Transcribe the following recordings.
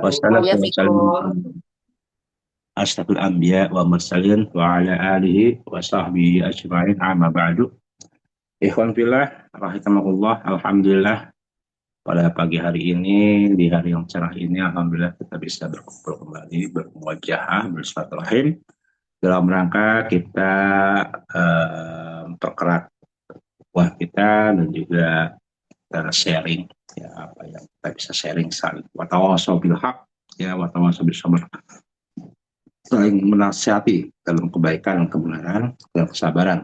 Wassalatu wassalamu Wafikum. ala asyrafil anbiya wa mursalin wa ala alihi wa sahbihi ajma'in amma ba'du. Ikhwan fillah, rahimakumullah, alhamdulillah pada pagi hari ini, di hari yang cerah ini, alhamdulillah kita bisa berkumpul kembali, bermuajahah, bersilaturahim dalam rangka kita memperkerat wah kita dan juga sharing ya apa yang kita bisa sharing saling watawasau bil haq ya watawasau bis sabr, saling menasihati dalam kebaikan, kebenaran, dan kesabaran.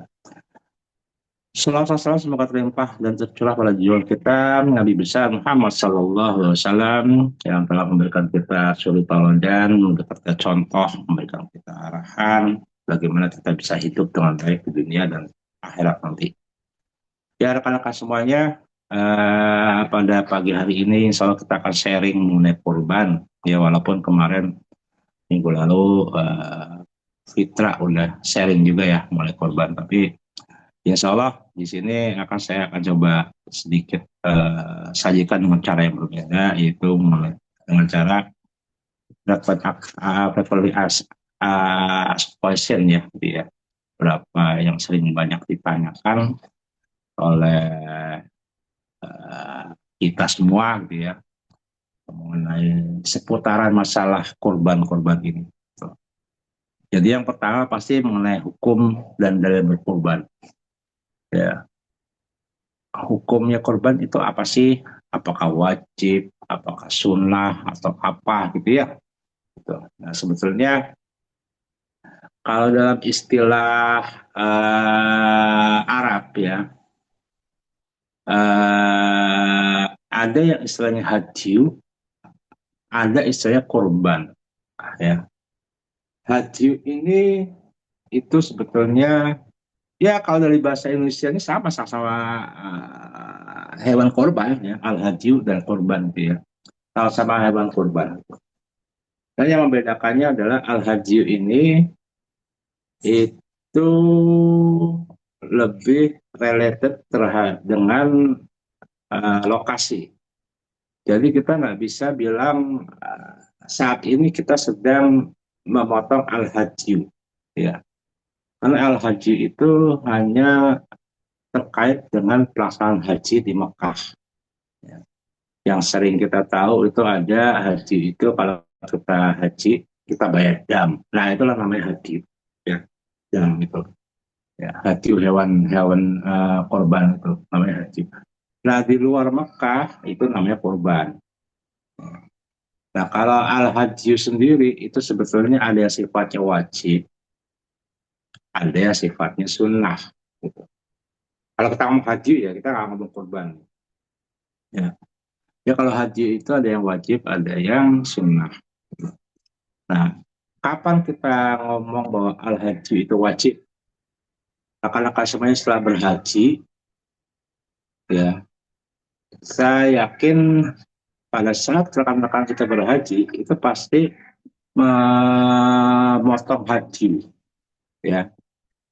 Salawat salam semoga terlimpah dan tercurah pada junjungan kita Nabi besar Muhammad Sallallahu Alaihi Wasallam yang telah memberikan kita suri tauladan, memberikan kita contoh, memberikan kita arahan bagaimana kita bisa hidup dengan baik di dunia dan akhirat nanti. Ya rekan-rekan semuanya, pada pagi hari ini insya Allah kita akan sharing mengenai kurban. Ya walaupun kemarin minggu lalu Fitra udah sharing juga ya mulai korban, tapi insya Allah di sini saya akan coba sedikit sajikan dengan cara yang berbeda, yaitu mulai dengan cara frequently asked question ya, gitu ya, berapa yang sering banyak ditanyakan oleh uh, kita semua gitu ya, mengenai seputaran masalah korban-korban ini. Jadi yang pertama pasti mengenai hukum dan dalil berkorban. Ya, hukumnya korban itu apa sih? Apakah wajib, apakah sunnah, atau apa gitu ya? Gitu. Nah, sebetulnya kalau dalam istilah Arab ya, ada yang istilahnya hadyu, ada istilahnya korban. Ya, hadyu ini itu sebetulnya ya kalau dari bahasa Indonesia ini sama-sama hewan korban ya, al-hadyu dan korban itu ya. Sama hewan kurban. Dan yang membedakannya adalah al-hadyu ini itu lebih related terhadap dengan lokasi. Jadi kita nggak bisa bilang saat ini kita sedang memotong al-hadyu, ya. Karena al-hadyu itu hanya terkait dengan pelaksanaan haji di Mekah. Ya. Yang sering kita tahu itu ada haji itu kalau kita haji kita bayar dam. Nah itulah namanya haji. Ya, dam itu. Ya, haji hewan-hewan korban itu namanya haji. Nah di luar Mekah itu namanya korban. Nah kalau al-haji sendiri itu sebetulnya ada yang sifatnya wajib, ada yang sifatnya sunnah. Gitu. Kalau kita ngomong haji ya kita nggak ngomong korban. Ya. Ya kalau haji itu ada yang wajib, ada yang sunnah. Nah, kapan kita ngomong bahwa al-haji itu wajib? Akan-akan semuanya setelah berhaji, ya, saya yakin pada saat rekan-rekan kita berhaji, itu pasti memotong haji, ya.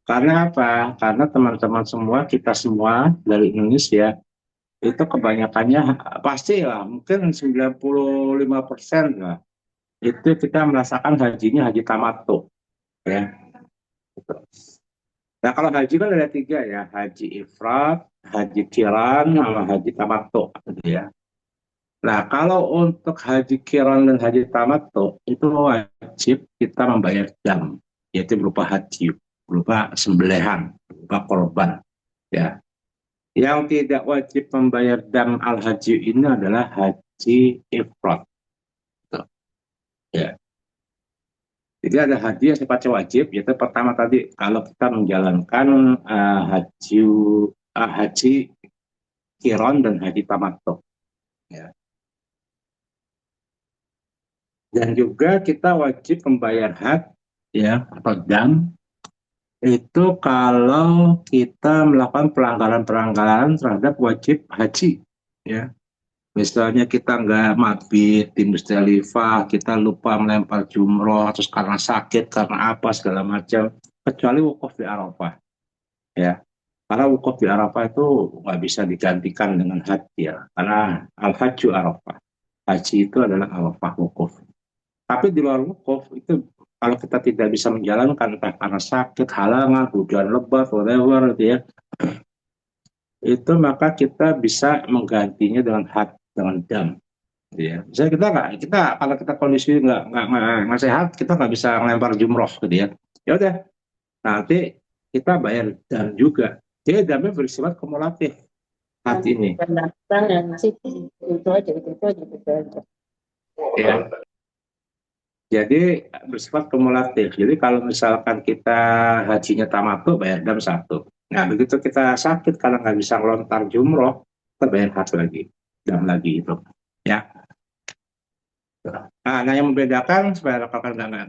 Karena apa? Karena teman-teman semua, kita semua dari Indonesia, itu kebanyakannya pasti lah, mungkin 95% lah, itu kita merasakan hajinya haji tamattu, ya. Nah, kalau haji kan ada tiga ya, haji ifrat, haji kiran, sama haji tamattu, gitu ya. Nah, kalau untuk haji kiran dan haji tamattu itu wajib kita membayar dam, yaitu berupa haji, berupa sembelihan, berupa korban, ya. Yang tidak wajib membayar dam al haji ini adalah haji ifrat, gitu, ya. Jadi ada haji yang sifatnya wajib, yaitu pertama tadi kalau kita menjalankan haji kiron dan haji tamattu. Ya. Dan juga kita wajib membayar had ya atau dam itu kalau kita melakukan pelanggaran-pelanggaran terhadap wajib haji. Ya. Misalnya kita nggak mabit di Musdalifah, kita lupa melempar jumroh, terus karena sakit, karena apa segala macam, kecuali wukuf di Arafah. Ya. Karena wukuf di Arafah itu nggak bisa digantikan dengan haji ya. Karena al-hajju Arafah. Haji itu adalah Arafah wukuf. Tapi di luar wukuf itu kalau kita tidak bisa menjalankan entah karena sakit, halangan, hujan lebat, whatever gitu ya, itu maka kita bisa menggantinya dengan had, dengan dam. Gitu ya. Misalnya kita kalau kita kondisi nggak sehat, kita nggak bisa ngelempar jumroh gitu ya. Ya udah, nanti kita bayar dam juga. Jadi damnya bersifat kumulatif saat ini. Pendaftar yang masih itu aja, itu aja, itu aja. Ya. Jadi bersifat kumulatif. Jadi kalau misalkan kita hajinya tamattu bayar dam satu. Nah begitu kita sakit karena nggak bisa ngelontar jumroh, kita bayar had lagi, dam lagi itu. Ya. Nah yang membedakan supaya rekan nggak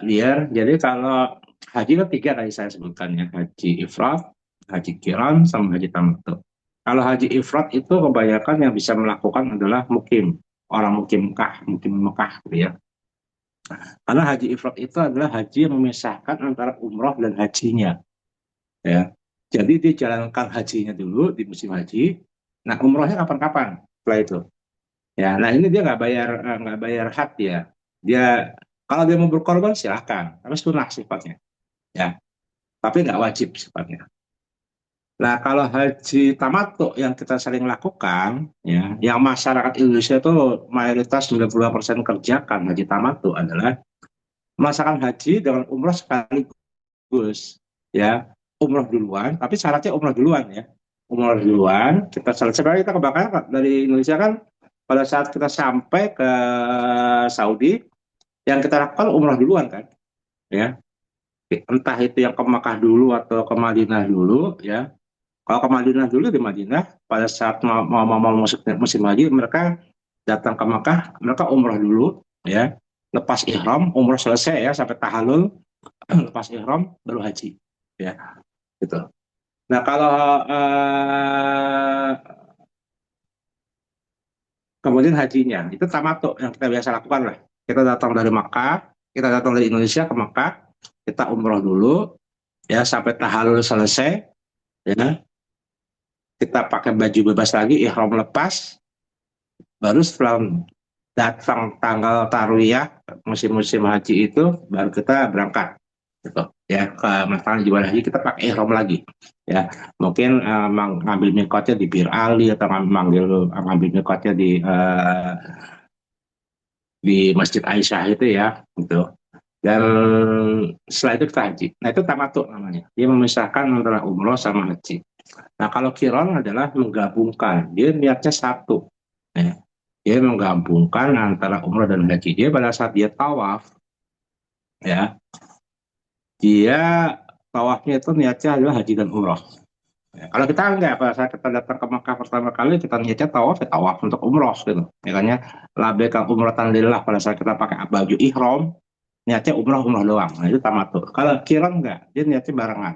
liar. Jadi kalau haji itu tiga tadi saya sebutkannya, haji ifrat, haji kiran, sama haji tamattu. Kalau haji ifrat itu kebanyakan yang bisa melakukan adalah mukim, orang mukim Mekah, mukim Mekah gitu ya. Karena haji ifrat itu adalah haji yang memisahkan antara umroh dan hajinya. Ya. Jadi dia jalankan hajinya dulu di musim haji. Nah umrohnya kapan-kapan setelah itu. Ya, nah ini dia nggak bayar had ya. Dia kalau dia mau berkorban silahkan, tapi sunnah sifatnya. Ya, tapi nggak wajib sifatnya. Nah kalau haji tamattu yang kita sering lakukan, ya, yang masyarakat Indonesia itu mayoritas 90% kerjakan haji tamattu adalah melaksanakan haji dengan umroh sekaligus. Ya, umroh duluan, tapi syaratnya umroh duluan ya. Umroh duluan, kita selesai. Karena kita kebakaran dari Indonesia kan pada saat kita sampai ke Saudi, yang kita lakukan umroh duluan kan, ya. Entah itu yang ke Makkah dulu atau ke Madinah dulu, ya. Kalau ke Madinah dulu di Madinah, pada saat mau masuk musim haji, mereka datang ke Makkah, mereka umroh dulu, ya. Lepas ihram, umroh selesai ya sampai tahallul, lepas ihram baru haji, ya. Gitu. Nah kalau kemudian hajinya itu tamattu yang kita biasa lakukan lah. Kita datang dari Makkah, kita datang dari Indonesia ke Makkah, kita umroh dulu, ya sampai tahallul selesai, ya kita pakai baju bebas lagi, ihram lepas, baru setelah datang tanggal tarwiyah musim-musim haji itu, baru kita berangkat, gitu. Ya ke melaksanakan ibadah haji kita pakai ihram lagi, ya mungkin ngambil mikotnya di Bir Ali atau ngambil mikotnya di Masjid Aisyah itu ya, gitu. Dan setelah itu kita haji. Nah itu tamattu namanya. Dia memisahkan antara umroh sama haji. Nah kalau kiron adalah menggabungkan. Dia niatnya satu. Ya. Dia menggabungkan antara umroh dan haji. Dia pada saat dia tawaf, ya, dia tawafnya itu niatnya adalah haji dan umroh. Ya, kalau kita enggak, pada saat kita datang ke Makkah pertama kali, kita niatnya tawaf, ya tawaf untuk umroh gitu. Makanya labbaika umratan lillah pada saat kita pakai baju ihram, niatnya umroh doang. Nah, itu tamattu. Kalau kiron enggak, dia niatnya barengan.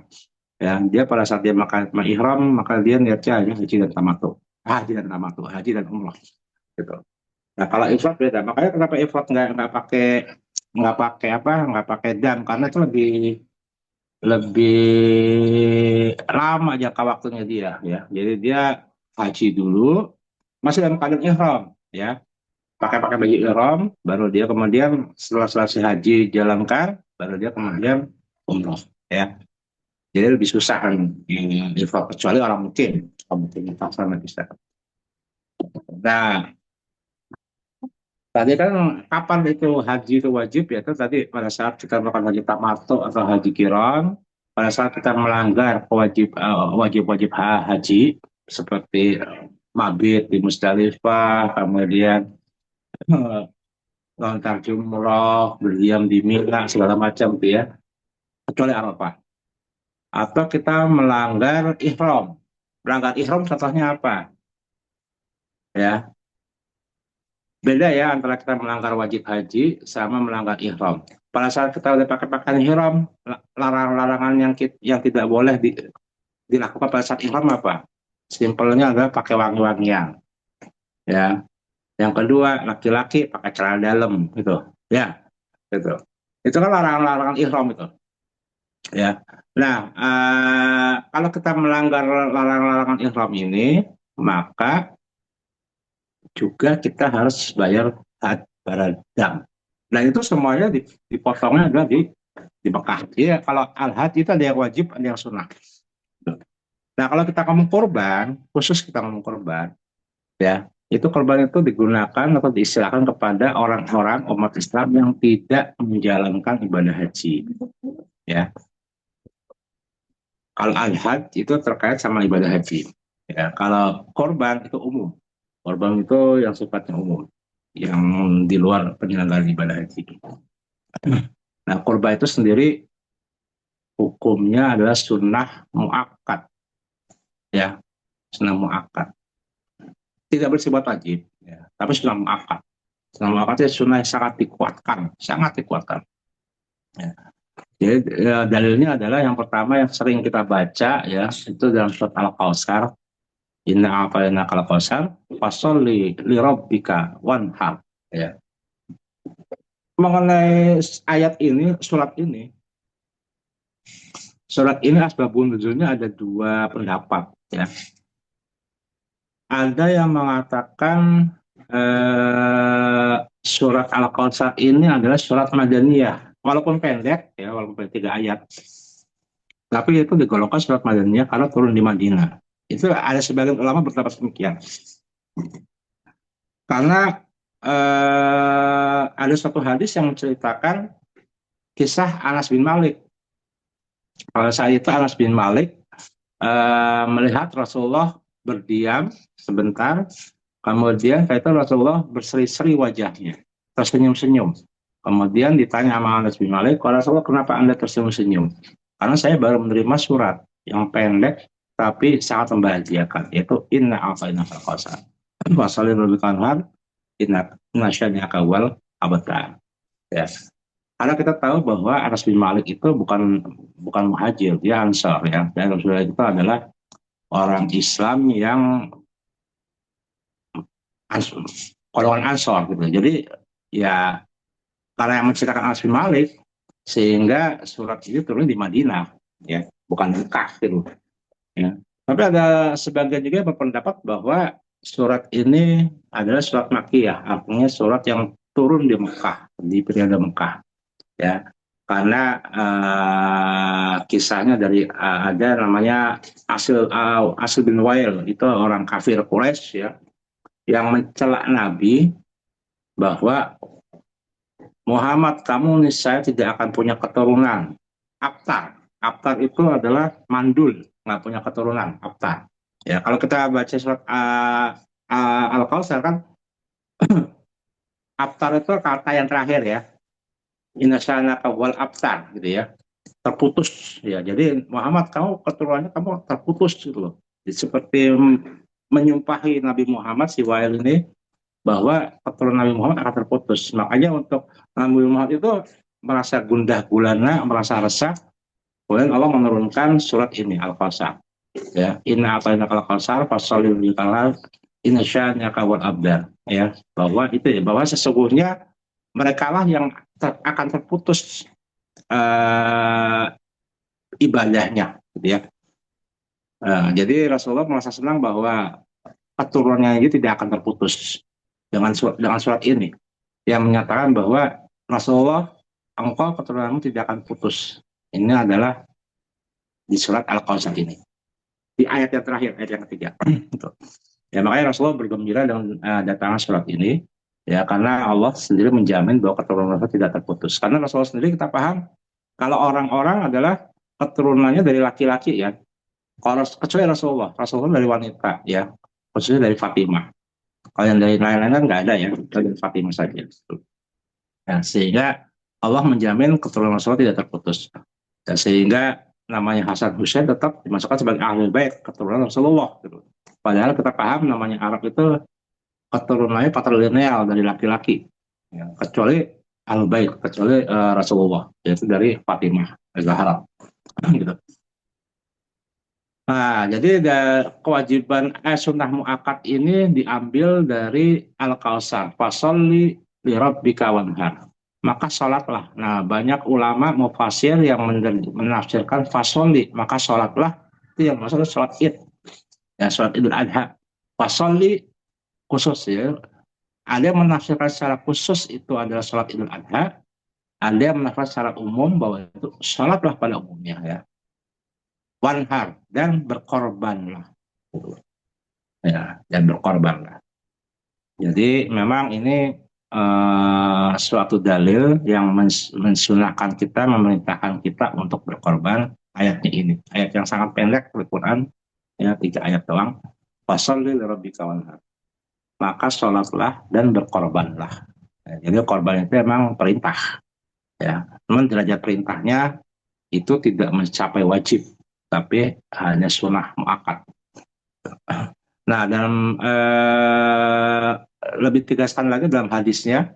Ya, dia pada saat dia makan ihram, maka dia niatnya hanya haji dan tamattu. Haji dan umroh gitu. Nah, kalau ifrat beda. Makanya kenapa ifrat nggak pakai dam karena itu lebih lebih lama jangka waktunya dia ya. Jadi dia haji dulu masih dalam keadaan ihram ya. Pakai baju ihram baru dia kemudian setelah selesai haji jalankan baru dia kemudian umroh ya. Jadi lebih susah kan ifrat kecuali orang mungkin dipaksa bisa. Nah, tadi kan kapan itu haji itu wajib ya itu tadi pada saat kita melakukan haji tamattu atau haji kiron, pada saat kita melanggar wajib haji seperti mabit di Musdalifah, kemudian eh, lontar jumroh, berdiam di Mina segala macam tuh ya, kecuali Arafah. Atau kita melanggar ihram. Melanggar ihram contohnya apa? Ya, beda ya antara kita melanggar wajib haji sama melanggar ihram. Pada saat kita udah pakai pakaian ihram, larangan-larangan yang tidak boleh dilakukan pada saat ihram apa? Simpelnya adalah pakai wangi-wangian. Ya. Yang kedua, laki-laki pakai celana dalam gitu. Ya, gitu. Itu kan larangan-larangan ihram itu. Ya. Nah, kalau kita melanggar larangan-larangan ihram ini, maka juga kita harus bayar had baradam. Dan itu semuanya dipotongnya adalah di Mekah. Iya, kalau al-hajj itu ada yang wajib, ada yang sunnah. Nah, kalau kita ngomong korban, khusus kita ngomong korban, ya, itu korban itu digunakan atau diistilahkan kepada orang-orang umat Islam yang tidak menjalankan ibadah haji. Ya, kalau al-hajj itu terkait sama ibadah haji. Ya, kalau korban itu umum. Korban itu yang sifatnya umum, yang di luar penyelenggaraan ibadah haji. Nah, korban itu sendiri hukumnya adalah sunnah muakkad, ya, sunnah muakkad. Tidak bersifat wajib, ya, tapi sunnah muakkad. Sunnah muakkad itu sunnah yang sangat dikuatkan, sangat dikuatkan. Ya. Jadi dalilnya adalah yang pertama yang sering kita baca, ya, itu dalam surat Al-Kautsar. Inna a'tainaka al-kautsar fasholli li rabbika wanhar. Ya. Mengenai ayat ini, surat ini asbabun nuzulnya ada dua pendapat, ya. Ada yang mengatakan surat Al-Kautsar ini adalah surat Madaniyah, walaupun pendek, ya, walaupun pendek 3 ayat, tapi itu digolongkan surat Madaniyah karena turun di Madinah. Itu ada sebagian ulama berpendapat demikian. Karena ada satu hadis yang menceritakan kisah Anas bin Malik. Pada saat itu Anas bin Malik melihat Rasulullah berdiam sebentar, kemudian itu Rasulullah berseri-seri wajahnya, tersenyum-senyum. Kemudian ditanya sama Anas bin Malik, Rasulullah kenapa Anda tersenyum-senyum? Karena saya baru menerima surat yang pendek tapi sangat membahagiakan, yaitu Inna a'tainaka al-kautsar. Fasalli lirabbika wanhar, inna syani'aka wal abtar. Ya. Karena kita tahu bahwa Anas bin Malik itu bukan muhajir, dia ansor, ya. Dan Rasulullah itu adalah orang Islam yang golongan ansor gitu. Jadi ya karena yang menceritakan Anas bin Malik sehingga surat ini turun di Madinah, ya, bukan di Mekah gitu. Ya. Tapi ada sebagian juga yang berpendapat bahwa surat ini adalah surat Makkiyah, artinya surat yang turun di Mekah, di periode Mekah, ya. Karena kisahnya dari ada namanya Asil bin Wail, itu orang kafir Quraisy, ya, yang mencela Nabi bahwa Muhammad, kamu niscaya tidak akan punya keturunan. Abtar itu adalah mandul, nggak punya keturunan. Abtar. Ya, kalau kita baca surat Al-Kautsar kan, abtar itu kata yang terakhir, ya. Inasana kawal abtar, gitu ya. Terputus, ya. Jadi Muhammad, kamu keturunannya kamu terputus gitu loh. Jadi, seperti menyumpahi Nabi Muhammad si Wail ini bahwa keturunan Nabi Muhammad akan terputus. Makanya untuk Nabi Muhammad itu merasa gundah gulana, merasa resah. Kemudian Allah menurunkan surat ini, Al-Kautsar. Ya, Inna a'tainaka al-kautsar fasholli lirabbika wanhar, inna syani'aka wal abtar. Ya, bahwa itu, ya, bahwa sesungguhnya mereka lah yang akan terputus ibadahnya, gitu ya. Jadi Rasulullah merasa senang bahwa keturunannya ini tidak akan terputus dengan surat ini yang menyatakan bahwa Rasulullah, engkau keturunanmu tidak akan putus. Ini adalah di surat Al-Kautsar ini, di ayat yang terakhir, ayat yang ketiga. Ya, makanya Rasulullah bergembira dengan datangnya surat ini, ya, karena Allah sendiri menjamin bahwa keturunan Rasul tidak terputus. Karena Rasulullah sendiri kita paham kalau orang-orang adalah keturunannya dari laki-laki, ya. Kalau kecuali Rasulullah dari wanita, ya, khususnya dari Fatimah. Kalau yang dari lain-lain kan nggak ada, ya, dari Fatimah saja. Ya, sehingga Allah menjamin keturunan Rasulullah tidak terputus. Dan sehingga namanya Hasan Husain tetap dimasukkan sebagai ahli bait keturunan Rasulullah. Gitu. Padahal kita paham namanya Arab itu keturunannya patrilineal dari laki-laki, ya, kecuali ahli bait, kecuali Rasulullah, yaitu dari Fatimah Zahra. Gitu. Nah, jadi kewajiban sunnah muakkad ini diambil dari Al-Kautsar. Fasholli li rabbika wanhar. Maka sholatlah. Nah, banyak ulama mufasir yang menafsirkan fasholli, maka sholatlah, itu yang maksudnya sholat id, ya, sholat idul adha. Fasholli khusus, ya, Ada yang menafsirkan secara khusus itu adalah sholat Idul Adha, ada yang menafsirkan secara umum bahwa itu sholatlah pada umumnya ya. Wanhar dan berkorbanlah. Ya, dan berkorbanlah. Jadi memang ini suatu dalil yang mensunahkan kita, memerintahkan kita untuk berkorban ayatnya ini. Ayat yang sangat pendek Al-Quran, ya 3 ayat doang. Fasalli lirabbika wanhar. Maka sholatlah dan berkorbanlah. Ya, jadi korban itu memang perintah. Ya, namun derajat perintahnya itu tidak mencapai wajib, tapi hanya sunnah muakkad. Nah, dalam lebih tegaskan lagi dalam hadisnya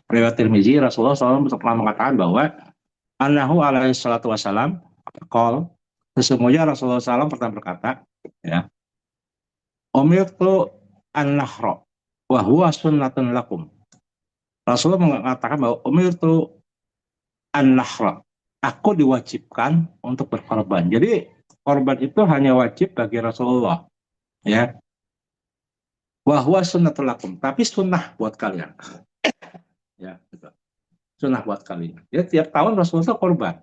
riwayat Tirmizi, Rasulullah SAW pernah mengatakan bahwa Anahu alaihi salatu wassalam call sesungguhnya Rasulullah SAW pernah berkata, ya, umirtu an-nahra wa huwa sunnatun lakum. Rasulullah mengatakan bahwa umirtu an-nahra, aku diwajibkan untuk berkorban. Jadi korban itu hanya wajib bagi Rasulullah, ya. Wa huwa sunnatul lakum, tapi sunnah buat kalian. Ya, gitu. Sunnah buat kalian. Ya, tiap tahun Rasulullah korban.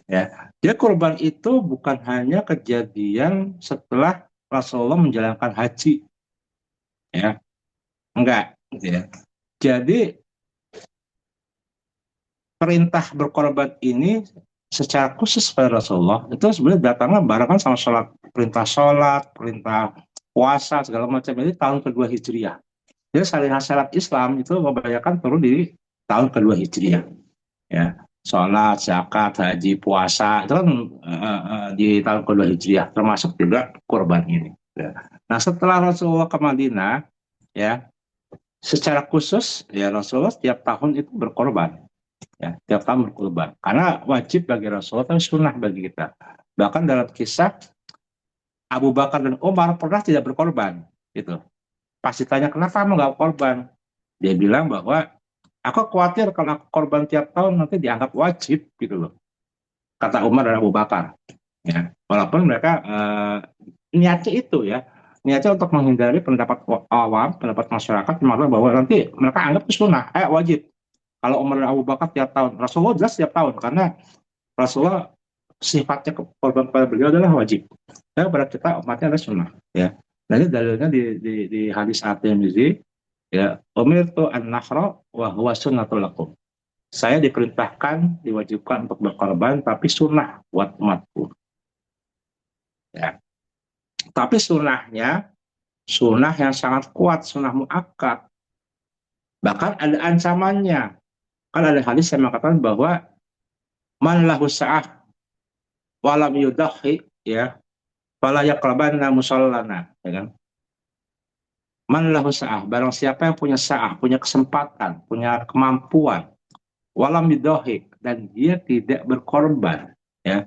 Ya, dia korban itu bukan hanya kejadian setelah Rasulullah menjalankan haji, ya, enggak, gitu ya. Jadi perintah berkorban ini secara khusus pada Rasulullah itu sebenarnya datangnya barengan sama sholat, perintah puasa segala macam ini tahun kedua Hijriah. Jadi syariat Islam itu kebanyakan turun di tahun kedua Hijriah. Ya, sholat, zakat, haji, puasa itu kan di tahun kedua Hijriah, termasuk juga kurban ini. Ya. Nah, setelah Rasulullah ke Madinah, ya, secara khusus ya Rasulullah setiap tahun itu berkorban, ya, tiap tahun berkorban. Karena wajib bagi Rasulullah, tapi sunnah bagi kita. Bahkan dalam kisah Abu Bakar dan Umar pernah tidak berkorban, gitu. Pas ditanya kenapa kamu nggak korban, dia bilang bahwa aku khawatir kalau aku korban tiap tahun nanti dianggap wajib, gitu loh. Kata Umar dan Abu Bakar. Ya, walaupun mereka niatnya itu ya, niatnya untuk menghindari pendapat awam, pendapat masyarakat bahwa nanti mereka anggap itu sunnah, wajib. Kalau Umar dan Abu Bakar tiap tahun, Rasulullah jelas tiap tahun karena Rasulullah sifatnya korban kepada beliau adalah wajib. Dan pada kita umatnya adalah sunnah. Ya, nah ini dalilnya di hadis At-Tirmizi, ya, umirtu an-nahra wa huwa sunnatul lakum. Saya diperintahkan, diwajibkan untuk berkorban, tapi sunnah buat umatku. Ya. Tapi sunnahnya, sunnah yang sangat kuat, sunnah muakkad. Bahkan ada ancamannya. Kan ada hadis yang mengatakan bahwa man lahu sa'ah walam yudahi, ya, fala yaqrabanna musallana, ya kan? Man lahu sa'ah, barang siapa yang punya sa'ah, punya kesempatan, punya kemampuan, walam yudahi, dan dia tidak berkorban, ya,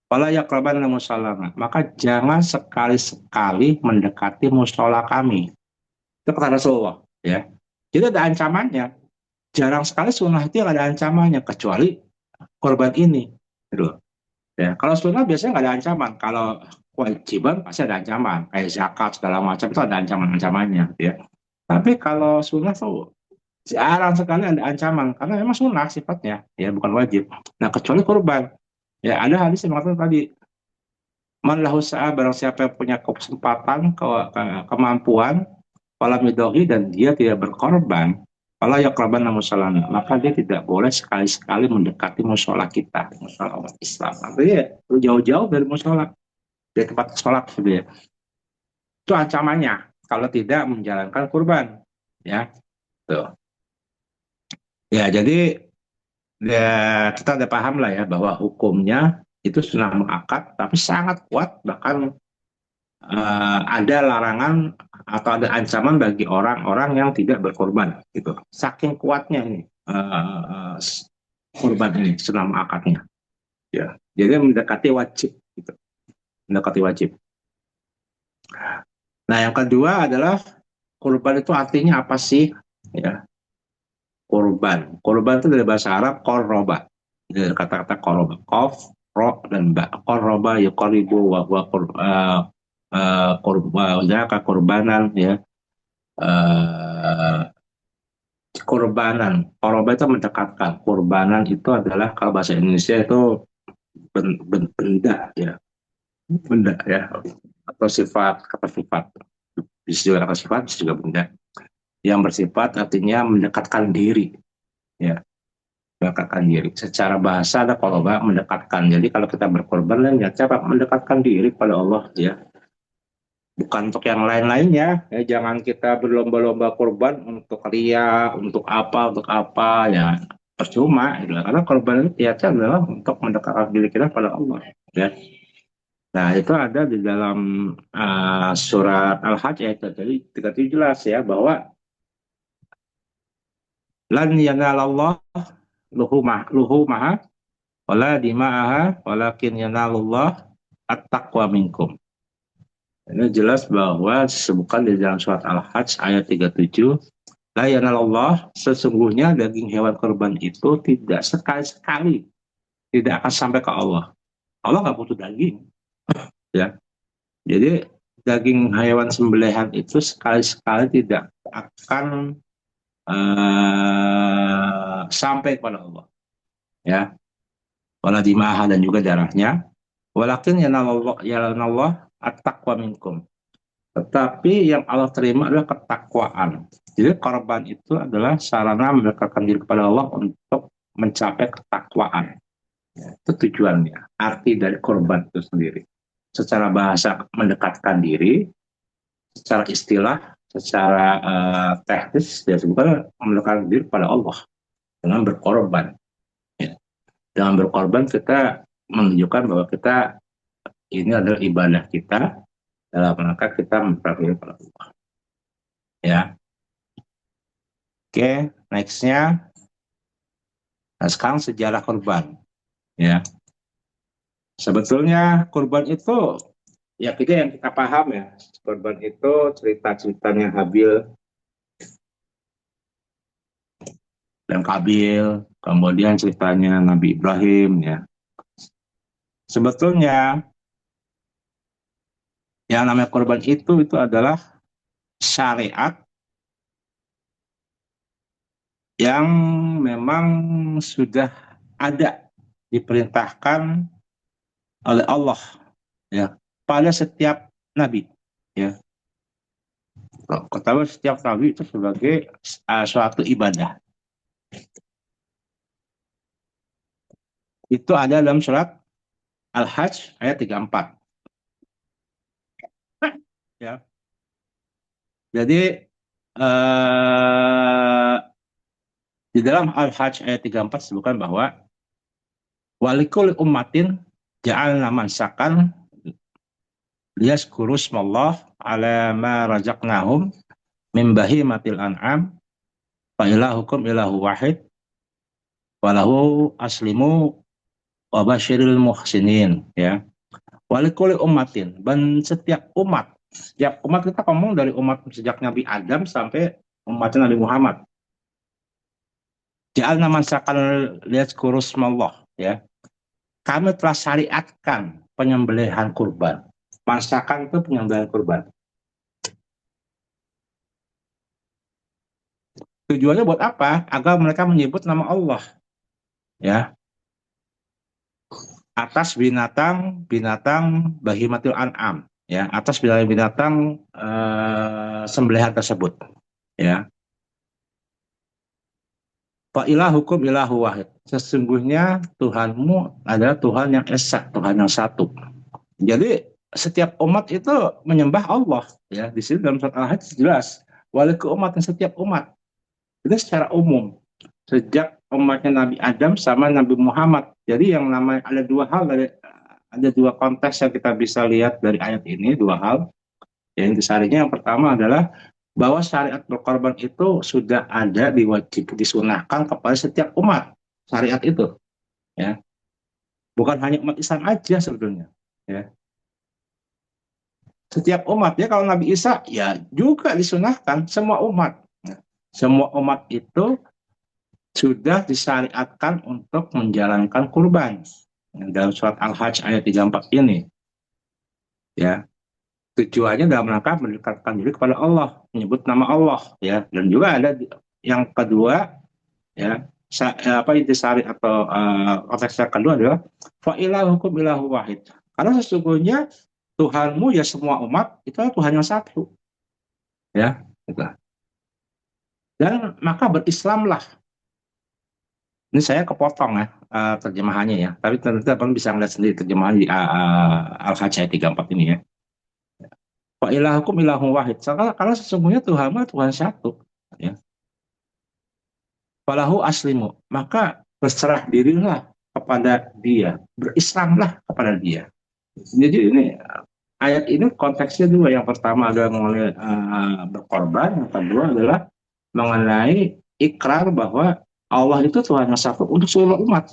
fala yaqrabanna musallana, maka jangan sekali-sekali mendekati musola kami. Itu kata Rasulullah, ya. Jadi ada ancamannya. Jarang sekali sunnah itu yang ada ancamannya, kecuali korban ini, gitu. Ya, kalau sunnah biasanya nggak ada ancaman. Kalau kewajiban pasti ada ancaman, kayak zakat segala macam itu ada ancaman-ancamannya, gitu ya. Tapi kalau sunnah tuh jarang sekali ada ancaman, karena memang sunnah sifatnya, ya bukan wajib. Nah, kecuali korban. Ya, ada hadis yang mengatakan tadi, man lahu sa'ah, barang siapa yang punya kesempatan, kemampuan, walam yudohi, dan dia tidak berkorban, kalau ya korban musolana, maka dia tidak boleh sekali-sekali mendekati musola kita, musola umat Islam. Artinya jauh-jauh dari musola, dari tempat sholat, gitu ya. Itu ancamannya kalau tidak menjalankan kurban, ya. Tuh. Ya, jadi ya, kita udah paham lah ya bahwa hukumnya itu sunnah muakkad, tapi sangat kuat, bahkan ada larangan atau ada ancaman bagi orang-orang yang tidak berkorban, gitu. Saking kuatnya ini korban ini, senam akadnya, ya. Jadi mendekati wajib, gitu. Mendekati wajib. Nah, yang kedua adalah korban itu artinya apa sih? Ya, korban. Korban itu dari bahasa Arab koroba, dari kata-kata koroba, kof, ro, dan ba. Koroba ya koribu wa korba, korbanan, ya. kurbanan. Korban itu mendekatkan. Kurbanan itu adalah kalau bahasa Indonesia itu benda ya, benda ya, atau sifat, kata sifat. Bisa juga kata sifat, bisa juga benda. Yang bersifat artinya mendekatkan diri, ya, mendekatkan diri. Secara bahasa ada korban mendekatkan. Jadi kalau kita berkorban, ya cara mendekatkan diri pada Allah, ya. Bukan untuk yang lain-lainnya, ya. Jangan kita berlomba-lomba korban untuk ria, untuk apa, ya. Percuma, gitu. Karena korban itu tiada adalah untuk mendekatkan diri kita pada Allah, ya. Nah, itu ada di dalam surat Al-Hajj ayat tadi 37 jelas ya bahwa lan yanalallah luhumaha wala dima'aha walakin yanalullah at-taqwa minkum. Ini jelas bahwa disebutkan di dalam surat Al-Hajj ayat 37, la yanalallah, sesungguhnya daging hewan kurban itu tidak sekali-sekali tidak akan sampai ke Allah. Allah nggak butuh daging, ya. Jadi daging hewan sembelihan itu sekali-sekali tidak akan sampai kepada Allah, ya. Wala dimaha dan juga darahnya. Walakin yanallah at-taqwa minkum. Tetapi yang Allah terima adalah ketakwaan. Jadi korban itu adalah sarana mendekatkan diri kepada Allah untuk mencapai ketakwaan. Itu tujuannya, arti dari korban itu sendiri. Secara bahasa mendekatkan diri, secara istilah, secara teknis, dia sebutkan mendekatkan diri kepada Allah dengan berkorban. Ya. Dengan berkorban kita menunjukkan bahwa kita ini adalah ibadah kita dalam rangka kita mempraktikkan kepada Allah. Ya, oke, nextnya. Nah, sekarang sejarah kurban. Ya, sebetulnya kurban itu ya kita yang kita paham ya. Kurban itu cerita-ceritanya Habil dan Kabil, kemudian ceritanya Nabi Ibrahim ya. Sebetulnya yang namanya kurban itu adalah syariat yang memang sudah ada diperintahkan oleh Allah ya pada setiap nabi ya. Ketahui setiap nabi itu sebagai suatu ibadah. Itu ada dalam surat Al-Hajj ayat 34 ya. Jadi di dalam Al-Hajj ayat 34 disebutkan bahwa walikul ummatin ja'alna mansakan liyazkuru smallah ala ma razaqnahum min bahimatil an'am fa ilahukum ilahu wahid walahu aslimu wa basyiril muhsinin ya. Walikul ummatin, dan setiap umat kita ngomong dari umat sejak Nabi Adam sampai umatnya Nabi Muhammad. Ja'alna mansakan liyazkuru smallah ya. Kami telah syariatkan penyembelihan kurban. Masakan itu penyembelihan kurban. Tujuannya buat apa? Agar mereka menyebut nama Allah. Ya. Atas binatang bahimatil an'am. Ya. Atas binatang sembelihan tersebut. Ya. Fa ilahukum ilahu wahid. Sesungguhnya Tuhanmu adalah Tuhan yang esa, Tuhan yang satu. Jadi setiap umat itu menyembah Allah ya. Di sini dalam surat Al-Hajj jelas waliku umat dan setiap umat itu secara umum sejak umatnya Nabi Adam sama Nabi Muhammad. Jadi yang namanya ada dua konteks yang kita bisa lihat dari ayat ini, dua hal. Yang intisarinya yang pertama adalah bahwa syariat berkorban itu sudah ada diwajib disunahkan kepada setiap umat. Syariat itu ya. Bukan hanya umat Islam aja sebetulnya ya. Setiap umat ya, kalau Nabi Isa ya juga disunahkan semua umat. Semua umat itu sudah disyariatkan untuk menjalankan kurban dalam surat Al-Hajj ayat 34 ini ya. Tujuannya dalam rangka mendekatkan diri kepada Allah, menyebut nama Allah ya. Dan juga ada yang kedua, ya, apa intisari atau konteks yang kedua adalah fa ilahukum ilahu wahid. Karena sesungguhnya Tuhanmu ya semua umat itu adalah Tuhan yang satu, ya. Gitu. Dan maka berislamlah. Ini saya kepotong ya terjemahannya ya. Tapi tentu teman bisa melihat sendiri terjemahan di Al-Hajj ayat 34 ini ya. Wa ilahukum ilahu wahid. Karena sesungguhnya Tuhan Tuhan satu. Ya. Falahu aslimu. Maka berserah dirilah kepada dia. Berislamlah kepada dia. Jadi ini ayat ini konteksnya dua. Yang pertama adalah mengenai berkorban. Yang kedua adalah mengenai ikrar bahwa Allah itu Tuhan yang satu untuk seluruh umat.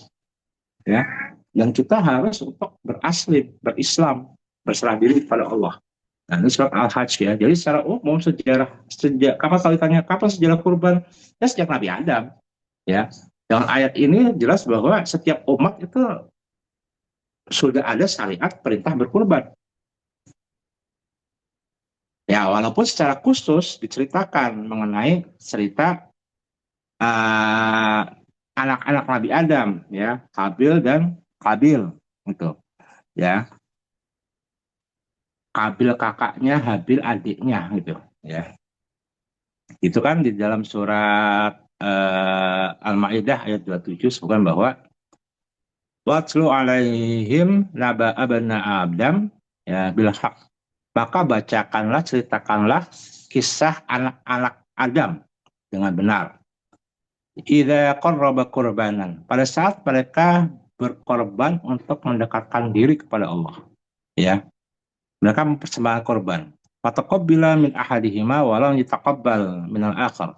Ya. Dan kita harus untuk beraslim, berislam, berserah diri kepada Allah. Nah, ini surat Al-Hajj ya. Jadi secara umum sejak kapan kalau ditanya kapan sejarah kurban? Ya sejak Nabi Adam. Ya. Dalam ayat ini jelas bahwa setiap umat itu sudah ada syariat perintah berkurban. Ya, walaupun secara khusus diceritakan mengenai cerita anak-anak Nabi Adam, ya, Habil dan Kabil, gitu, ya. Kabil kakaknya, Habil adiknya, gitu, ya. Itu kan di dalam surat Al-Maidah ayat 27 sebutkan bahwa watlu alaihim naba abna Adam ya bil haq. Maka bacakanlah, ceritakanlah kisah anak-anak Adam dengan benar. Idza qarraba qurbanan. Pada saat mereka berkorban untuk mendekatkan diri kepada Allah. Ya, mereka mempersembahkan korban. Fataqabbala min ahadihima walau yataqabbal min al-akhar.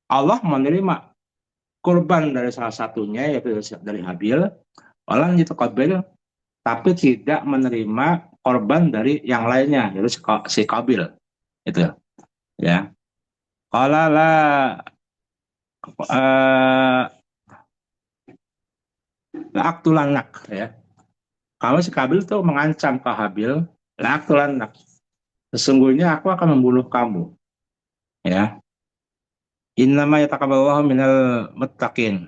Allah menerima korban dari salah satunya yaitu dari Habil, walau yataqabbal tapi tidak menerima korban dari yang lainnya yaitu si Kabil. Itu ya. Qala la laktulanak ya. Kalau si Kabil tuh mengancam ke Habil, laktulanak. Sesungguhnya aku akan membunuh kamu. Ya. Innama yataqabbalallahu minal muttaqin.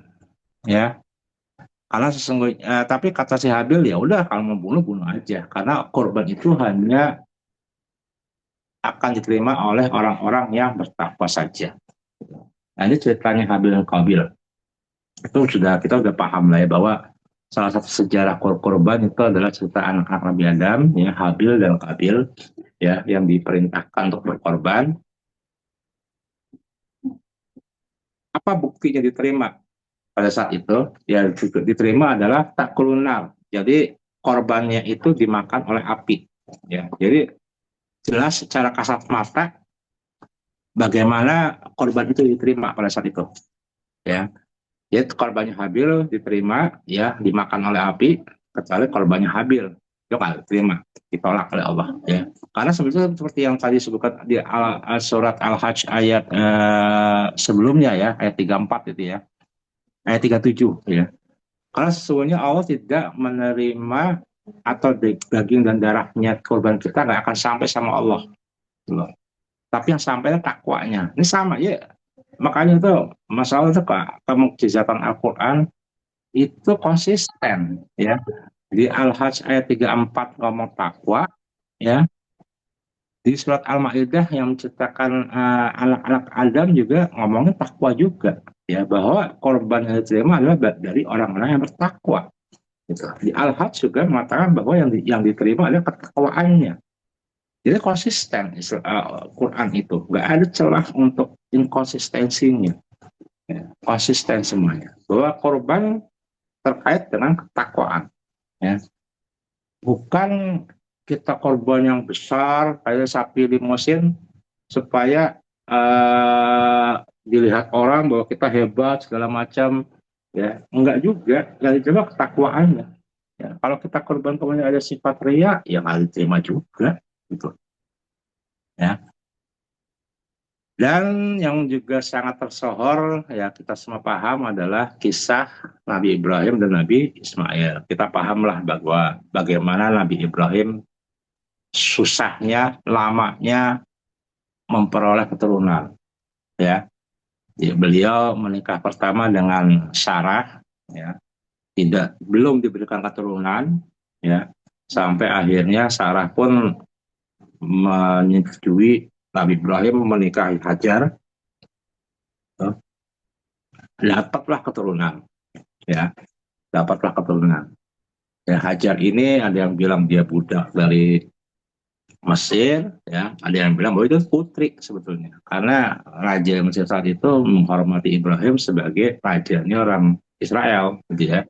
Ya. Karena sesungguhnya tapi kata si Habil ya udah kalau mau bunuh bunuh aja karena korban itu hanya akan diterima oleh orang-orang yang bertakwa saja. Nah, ini ceritanya Habil dan Kabil. Itu kita sudah paham lah ya bahwa salah satu sejarah korban itu adalah cerita anak-anak Nabi Adam, ya, Habil dan Kabil, ya, yang diperintahkan untuk berkorban. Apa buktinya diterima pada saat itu? Ya, diterima adalah takulunal. Jadi korbannya itu dimakan oleh api. Ya, jadi jelas secara kasat mata bagaimana korban itu diterima pada saat itu. Ya, jadi korbannya Habil diterima, ya, dimakan oleh api, kecuali korbannya Habil itu nggak diterima, ditolak oleh Allah, ya. Karena sebetulnya seperti yang tadi disebutkan di surat Al-Hajj ayat sebelumnya ya, ayat 34 itu ya, ayat 37 ya. Karena sesungguhnya Allah tidak menerima atau daging dan darahnya korban kita nggak akan sampai sama Allah, gitu. Tapi yang sampainya takwanya. Ini sama ya. Makanya itu masalah itu kemukjizatan Al-Quran itu konsisten ya. Di Al-Hajj ayat 34 ngomong takwa ya. Di surat Al-Maidah yang menceritakan anak-anak Adam juga ngomongin takwa juga ya, bahwa korban yang diterima adalah dari orang-orang yang bertakwa gitu. Di Al-Hajj juga mengatakan bahwa yang diterima adalah ketakwaannya. Jadi konsisten Quran itu, nggak ada celah untuk inkonsistensinya, ya, konsisten semuanya. Bahwa korban terkait dengan ketakwaan, ya. Bukan kita korban yang besar kayak sapi limusin supaya dilihat orang bahwa kita hebat segala macam, ya. Enggak juga, yang diterima ketakwaannya. Ya, kalau kita korban kemudian ada sifat ria, ya nggak diterima juga, gitu. Ya. Dan yang juga sangat tersohor, ya kita semua paham adalah kisah Nabi Ibrahim dan Nabi Ismail. Kita pahamlah bahwa bagaimana Nabi Ibrahim susahnya, lamanya memperoleh keturunan. Ya, Ya, beliau menikah pertama dengan Sarah, ya, belum diberikan keturunan, ya, sampai akhirnya Sarah pun menyetujui Nabi Ibrahim menikahi Hajar, ya, dapatlah keturunan, ya, dapatlah keturunan. Ya, Hajar ini ada yang bilang dia budak dari Mesir, ya, ada yang bilang bahwa itu putri sebetulnya, karena Raja Mesir saat itu menghormati Ibrahim sebagai rajanya orang Israel, gitu ya,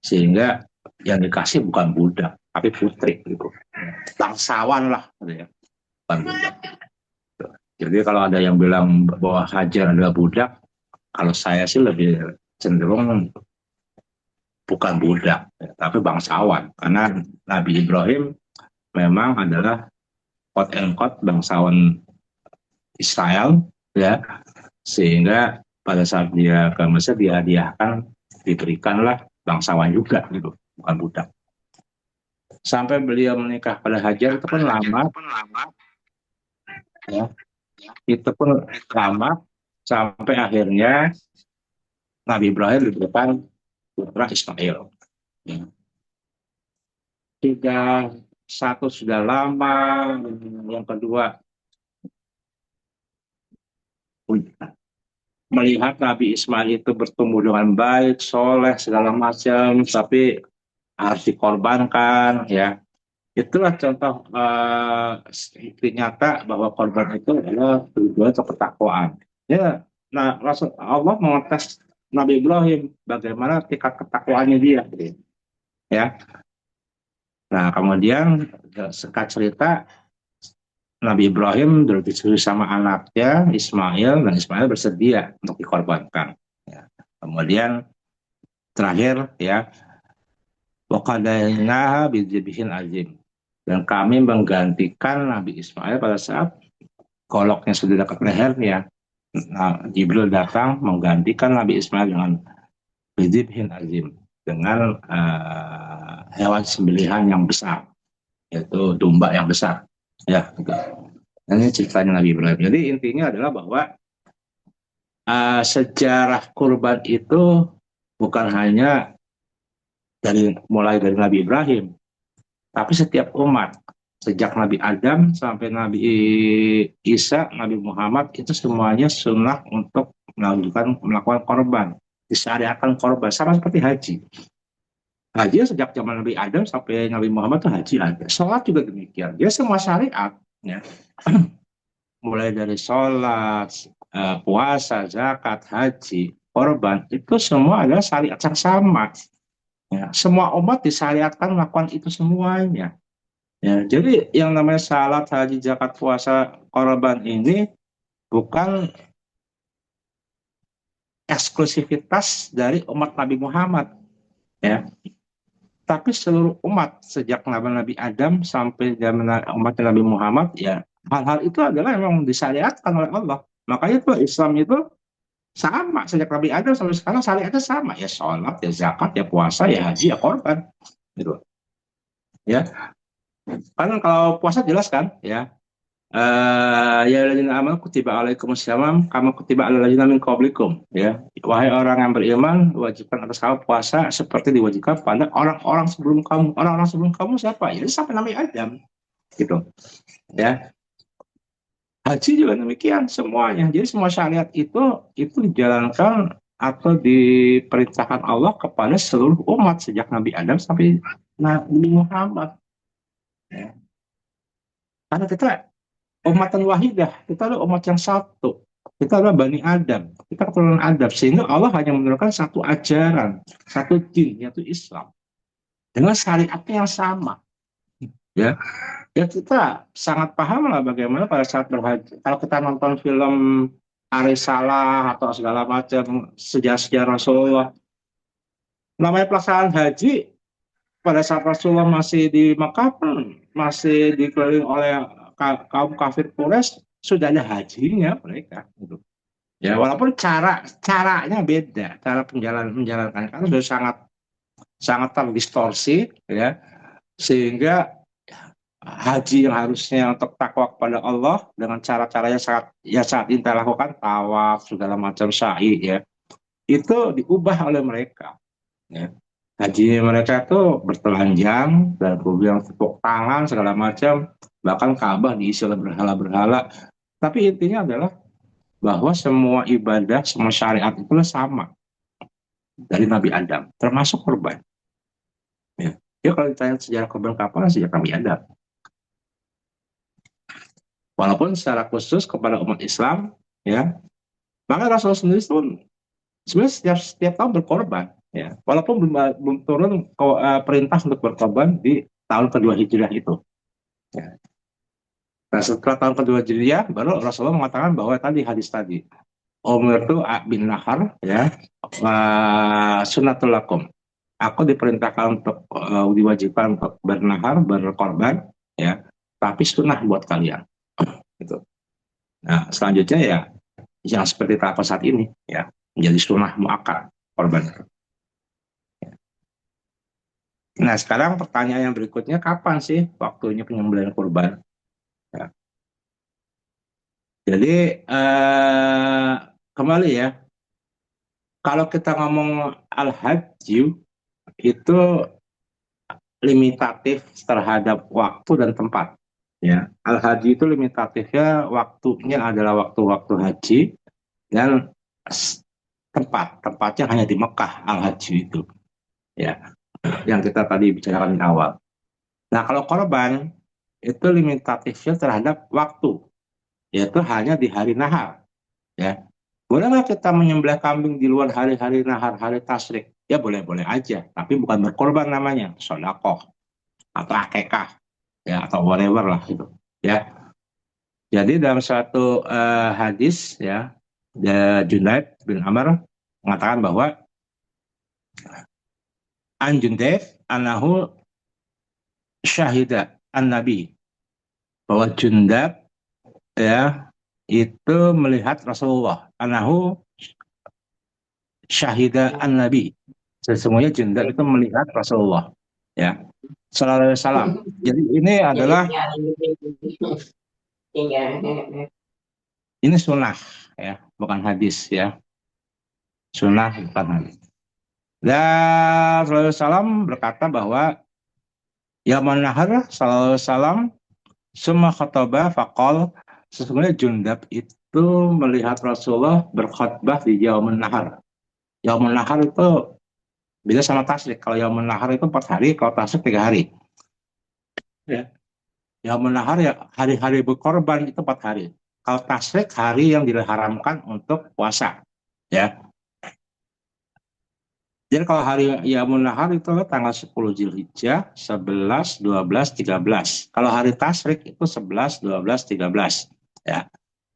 sehingga yang dikasih bukan budak, tapi putri, gitu, bangsawan lah, gitu ya, bukan budak. Jadi kalau ada yang bilang bahwa Hajar adalah budak, kalau saya sih lebih cenderung bukan budak, ya, tapi bangsawan, karena Nabi Ibrahim memang adalah quote and quote bangsawan Israel, ya, sehingga pada saat dia ke Mesir dihadiahkan, diberikanlah bangsawan juga, gitu, bukan budak. Sampai beliau menikah pada Hajar itu pun lama, ya, itu pun lama sampai akhirnya Nabi Ibrahim diberikan putra Ismail. Ya. Tiga, satu sudah lama, yang kedua melihat Nabi Ismail itu bertumbuh dengan baik, soleh segala macam, tapi harus dikorbankan, ya. Itulah contoh nyata bahwa korban itu adalah tujuan atau ketakwaan. Ya, nah Rasul Allah mengetes Nabi Ibrahim bagaimana tingkat ketakwaannya dia, gitu, ya. Nah kemudian sekat cerita Nabi Ibrahim disuruh sama anaknya Ismail, dan Ismail bersedia untuk dikorbankan. Ya. Kemudian terakhir, ya, waqadainaha bidzibhin azim, dan kami menggantikan Nabi Ismail pada saat goloknya sudah dekat lehernya. Nah, Jibril datang menggantikan Nabi Ismail dengan bidzibhin azim, dengan hewan sembelihan yang besar, yaitu domba yang besar. Ya, gitu. Ini ceritanya Nabi Ibrahim. Jadi intinya adalah bahwa sejarah kurban itu bukan hanya mulai dari Nabi Ibrahim, tapi setiap umat, sejak Nabi Adam sampai Nabi Isa, Nabi Muhammad, itu semuanya sunnah untuk melakukan korban, disyariatkan korban, sama seperti haji. Haji sejak zaman Nabi Adam sampai Nabi Muhammad itu haji ada. Sholat juga demikian. Dia semua syariat, ya. Mulai dari sholat, puasa, zakat, haji, korban, itu semua adalah syariat yang sama. Ya, semua umat disyariatkan melakukan itu semuanya. Ya, jadi yang namanya salat, haji, zakat, puasa, korban ini bukan eksklusivitas dari umat Nabi Muhammad, ya, tapi seluruh umat sejak Nabi Adam sampai zaman umat Nabi Muhammad, ya, hal-hal itu adalah memang disyariatkan oleh Allah. Makanya tuh Islam itu sama sejak Nabi Adam sampai sekarang, syariatnya sama, ya sholat, ya zakat, ya puasa, ya haji, ya korban, gitu, ya. Kan kalau puasa jelas kan, ya. Ya alladzina amanu kutiba alaikumusyalam kama kutiba alal ladzina min qablikum, ya. Wahai orang yang beriman, wajibkan atas kamu puasa seperti diwajibkan pada orang-orang sebelum kamu. Orang-orang sebelum kamu siapa? Ya sampai Nabi Adam, gitu, ya. Haji juga demikian semuanya. Jadi semua syariat itu dijalankan atau diperintahkan Allah kepada seluruh umat sejak Nabi Adam sampai Nabi Muhammad, ya. Karena kita umatan wahidah, kita adalah umat yang satu. Kita adalah Bani Adam, kita keturunan Adam, sehingga Allah hanya menurunkan satu ajaran, satu din, yaitu Islam, dengan syariatnya yang sama. Ya, ya kita sangat paham lah bagaimana pada saat berhaji. Kalau kita nonton film Arisalah atau segala macam sejarah-sejarah Rasulullah, namanya pelaksanaan haji pada saat Rasulullah masih di Makkah, masih dikelilingi oleh kaum kafir Quraisy, sudah ada hajinya mereka, gitu. Ya walaupun caranya beda, cara menjalankan karena sudah sangat sangat terdistorsi, ya, sehingga haji yang harusnya untuk takwa kepada Allah dengan cara-cara yang saat ini kita lakukan, tawaf segala macam sa'i ya, itu diubah oleh mereka ya. Haji mereka itu bertelanjang dan kemudian tepuk tangan segala macam, bahkan Ka'bah diisi oleh berhala-berhala. Tapi intinya adalah bahwa semua ibadah, semua syariat itu sama dari Nabi Adam, termasuk kurban. Ya, ya kalau ditanya sejarah kurban kapan, sejak Nabi Adam. Walaupun secara khusus kepada umat Islam, ya, maka Rasulullah sendiri pun sebenarnya setiap tahun berkorban, ya, walaupun belum turun perintah untuk berkorban di tahun kedua Hijriah itu. Ya. Nah, setelah tahun kedua Hijriah, baru Rasulullah mengatakan bahwa tadi hadis tadi, Umar itu bin Nahar, ya, sunatul lakum. Aku diperintahkan untuk diwajibkan untuk bernahar, berkorban, ya, tapi sunnah buat kalian. Gitu. Nah, selanjutnya ya, yang seperti apa saat ini, ya, menjadi sunnah muakkad korban. Nah, sekarang pertanyaan yang berikutnya, kapan sih waktunya penyembelihan kurban? Ya. Jadi kembali ya, kalau kita ngomong al-hajj itu limitatif terhadap waktu dan tempat. Ya, al-haji itu limitatifnya waktunya adalah waktu-waktu haji dan tempatnya hanya di Mekah al-haji itu. Ya, yang kita tadi bicarakan di awal. Nah, kalau korban itu limitatifnya terhadap waktu, yaitu hanya di hari nahar. Ya, boleh nggak kita menyembelih kambing di luar hari-hari nahar, hari tasyrik? Ya boleh-boleh aja, tapi bukan berkorban namanya, sodakoh atau akekah, ya atau whatever lah itu. Ya, jadi dalam suatu hadis ya, Junaid bin Amr mengatakan bahwa an Jundaif anahu syahida an Nabi, bahwa Jundab ya itu melihat Rasulullah, anahu syahida an Nabi, sesungguhnya Jundab itu melihat Rasulullah ya sallallahu alaihi wasallam. Jadi ini adalah ini sunnah ya, bukan hadis ya, sunnah bukan hadis. Dan Rasulullah SAW berkata bahwa Yaman Nahar Sallallahu Alaihi Wasallam semua khotbah fakol, sesungguhnya Jundab itu melihat Rasulullah berkhutbah di Yaman Nahar. Yaman Nahar itu beda sama tasrik. Kalau Yaman Nahar itu 4 hari, kalau tasrik 3 hari. Ya. Yaman Nahar ya hari-hari berkorban itu 4 hari. Kalau tasrik hari yang diharamkan untuk puasa. Ya. Jadi kalau hari Yamun Nahar itu tanggal 10 Zulhijjah, 11, 12, 13. Kalau hari Tasyrik itu 11, 12, 13. Ya.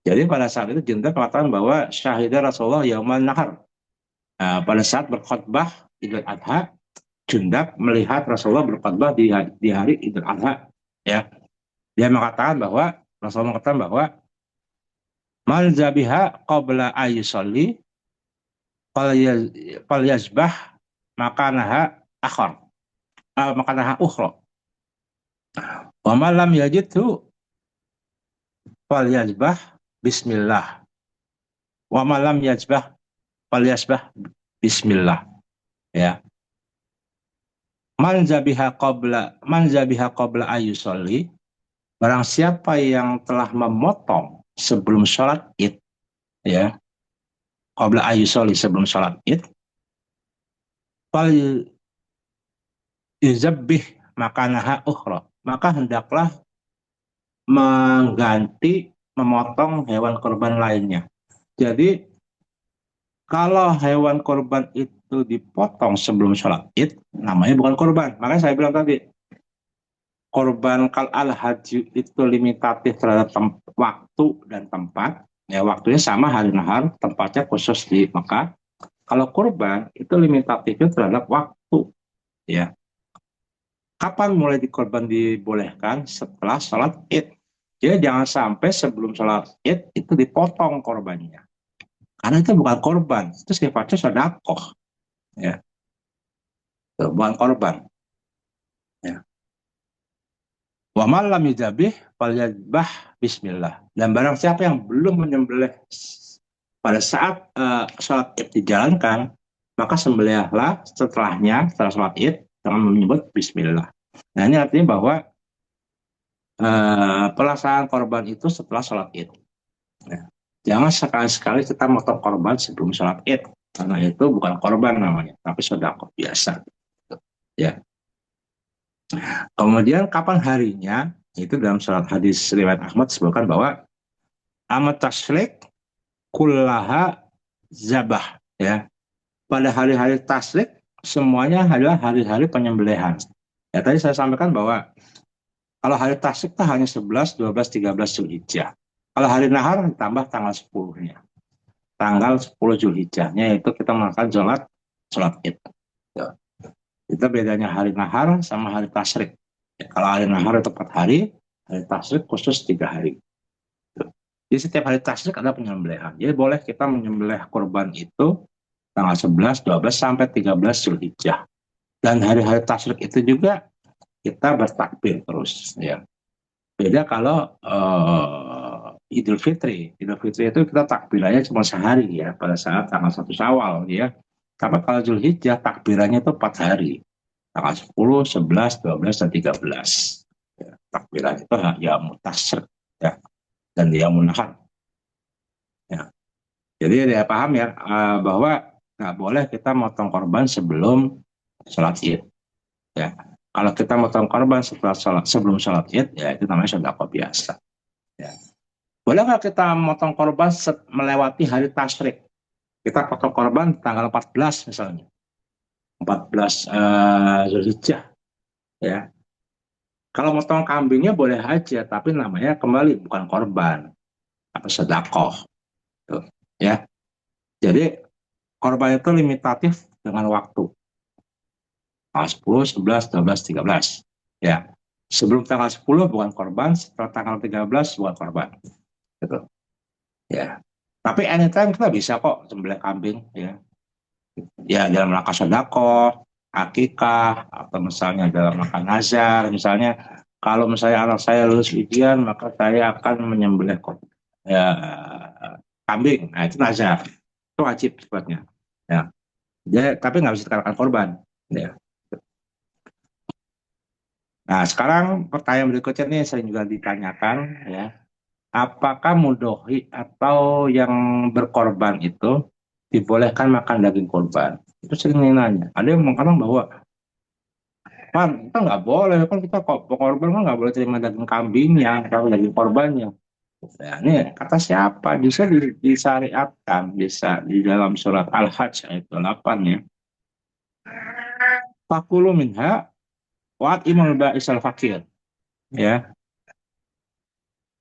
Jadi pada saat itu Jundab mengatakan bahwa syahidah Rasulullah Yamun Nahar. Nah, pada saat berkhutbah Idul Adha, Jundab melihat Rasulullah berkhutbah di hari Idul Adha. Ya. Dia mengatakan bahwa Rasulullah mengatakan bahwa man zabiha qabla ayyusalli fal yazbah makanaha akhar, makanaha ukhra, wa man lam yajidhu fal yazbah bismillah, wa man lam yazbah fal yazbah bismillah. Ya, man zabiha qabla ayyusolli, barang siapa yang telah memotong sebelum sholat id, ya, qabla ayyusolli, sebelum sholat id, fal yuzabbih makanaha ukhra, maka hendaklah mengganti, memotong hewan korban lainnya. Jadi kalau hewan korban itu dipotong sebelum sholat id, namanya bukan korban. Makanya saya bilang tadi, korban kal al-haji itu limitatif terhadap waktu dan tempat. Ya, waktunya sama hari nahar, tempatnya khusus di Mekah. Kalau korban itu limitatifnya terhadap waktu. Ya, kapan mulai dikorban dibolehkan? Setelah sholat id. Jadi jangan sampai sebelum sholat id itu dipotong korbannya. Karena itu bukan korban, itu sifatnya sedekah. Ya, itu bukan korban. Ya. Wa man lam yuzabih falyadbah bismillah. Dan barang siapa yang belum menyembelih pada saat sholat id dijalankan, maka sembelihlah setelah sholat id dengan menyebut bismillah. Nah ini artinya bahwa pelaksanaan korban itu setelah sholat id. Ya. Jangan sekali-sekali kita motong korban sebelum sholat id, karena itu bukan korban namanya, tapi sedekah biasa. Ya. Kemudian kapan harinya? Itu dalam surat hadis riwayat Ahmad disebutkan bahwa amat tasrik kullaha zabah, ya. Pada hari-hari tasrik semuanya adalah hari-hari penyembelihan. Ya tadi saya sampaikan bahwa kalau hari tasrik itu hanya 11, 12, 13 Zulhijjah. Kalau hari nahar ditambah tanggal 10-nya. Tanggal 10 Zulhijjahnya itu kita melakukan sholat id. Ya. Itu bedanya hari nahar sama hari tasrik. Ya, kalau hari nahar itu 4 hari, hari tasrik khusus 3 hari. Jadi setiap hari tasrik ada penyembelihan. Jadi boleh kita menyembelih korban itu tanggal 11, 12, sampai 13 Zulhijjah. Dan hari-hari tasrik itu juga kita bertakbir terus. Ya. Beda kalau Idul Fitri. Idul Fitri itu kita takbirannya cuma sehari ya, pada saat tanggal 1 Syawal ya. Tapi kalau Zulhijjah takbirannya itu 4 hari. Tanggal 10, 11, 12, dan 13. Ya, takbiran itu ya mutasrik ya, dan dia munahar. Ya. Jadi dia paham ya bahwa nggak boleh kita motong korban sebelum sholat id. Ya. Kalau kita motong korban sebelum sholat id, ya itu namanya sedekah biasa. Ya. Boleh nggak kita motong korban melewati hari tasyrik? Kita potong korban tanggal 14 misalnya. 14 Zulhijjah. Ya. Kalau motong kambingnya boleh aja, tapi namanya kembali bukan korban, atau sedekah. Ya. Jadi korban itu limitatif dengan waktu. Tanggal 10, 11, 12, 13. Ya. Sebelum tanggal 10 bukan korban, setelah tanggal 13 bukan korban. Gitu. Ya. Tapi anytime kita bisa kok sembelih kambing ya. Ya dalam rangka sedekah, akikah, atau misalnya dalam rangka nazar, misalnya kalau misalnya anak saya lulus ujian maka saya akan menyembelih ya, kambing. Nah itu nazar. Itu wajib sifatnya. Ya. Jadi, tapi nggak bisa dikatakan korban. Ya. Nah, sekarang pertanyaan berikutnya nih sering juga ditanyakan ya. Apakah mudhohi atau yang berkorban itu dibolehkan makan daging korban? Itu sering nanya. Ada yang mengatakan bahwa, Pan, kita nggak boleh, kan kita kok korban kan nggak boleh terima daging kambingnya atau daging korbannya. Nah, ini kata siapa? Bisa disyariatkan, bisa di dalam surat Al-Hajj ayat 8 ya. Fakulu minha wa'at imam ba'isal fakir. Ya,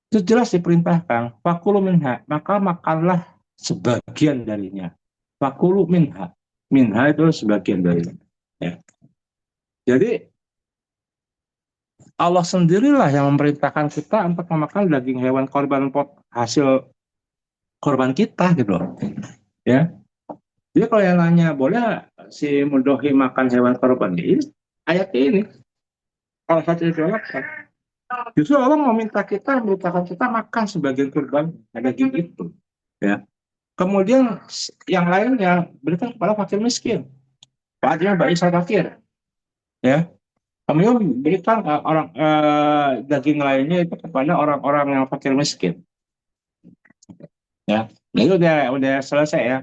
itu jelas diperintahkan. Fakulu minha, maka makanlah sebagian darinya. Fakulu minha. Minha itu sebagian darinya. Ya. Jadi Allah sendirilah yang memerintahkan kita untuk memakan daging hewan korban hasil korban kita gitu loh. Ya. Jadi kalau yang nanya boleh si mudohi makan hewan korban ini ayat ini kalau satu dijelaskan. Justru Allah memerintahkan kita makan sebagian korban daging itu. Ya. Kemudian yang lainnya berikan kepada fakir miskin. Fakirnya bagi fakir. Ya. Kemudian berikan daging lainnya itu kepada orang-orang yang fakir miskin. Ya. Jadi udah selesai ya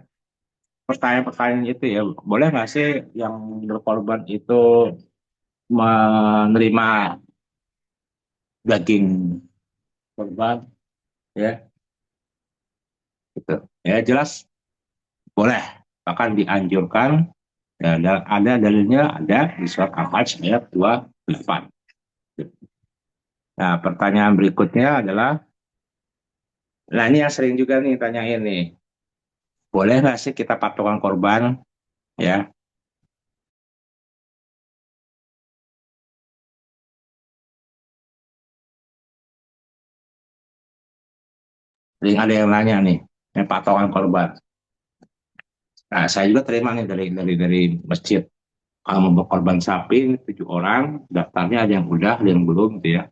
pertanyaan-pertanyaan itu ya. Boleh nggak sih yang berkorban itu menerima daging korban? Ya, gitu. Ya jelas boleh. Bahkan dianjurkan. Ya, ada dalilnya ada di surat Al-Hajj ayat 28. Nah, pertanyaan berikutnya adalah, nah ini yang sering juga nih tanyain nih, boleh nggak sih kita patokan korban? Ya, sering ada yang nanya nih, yang patokan korban. Nah, saya juga terima nih dari masjid. Kalau mau korban sapi 7 orang, daftarnya ada yang udah, ada yang belum, gitu ya.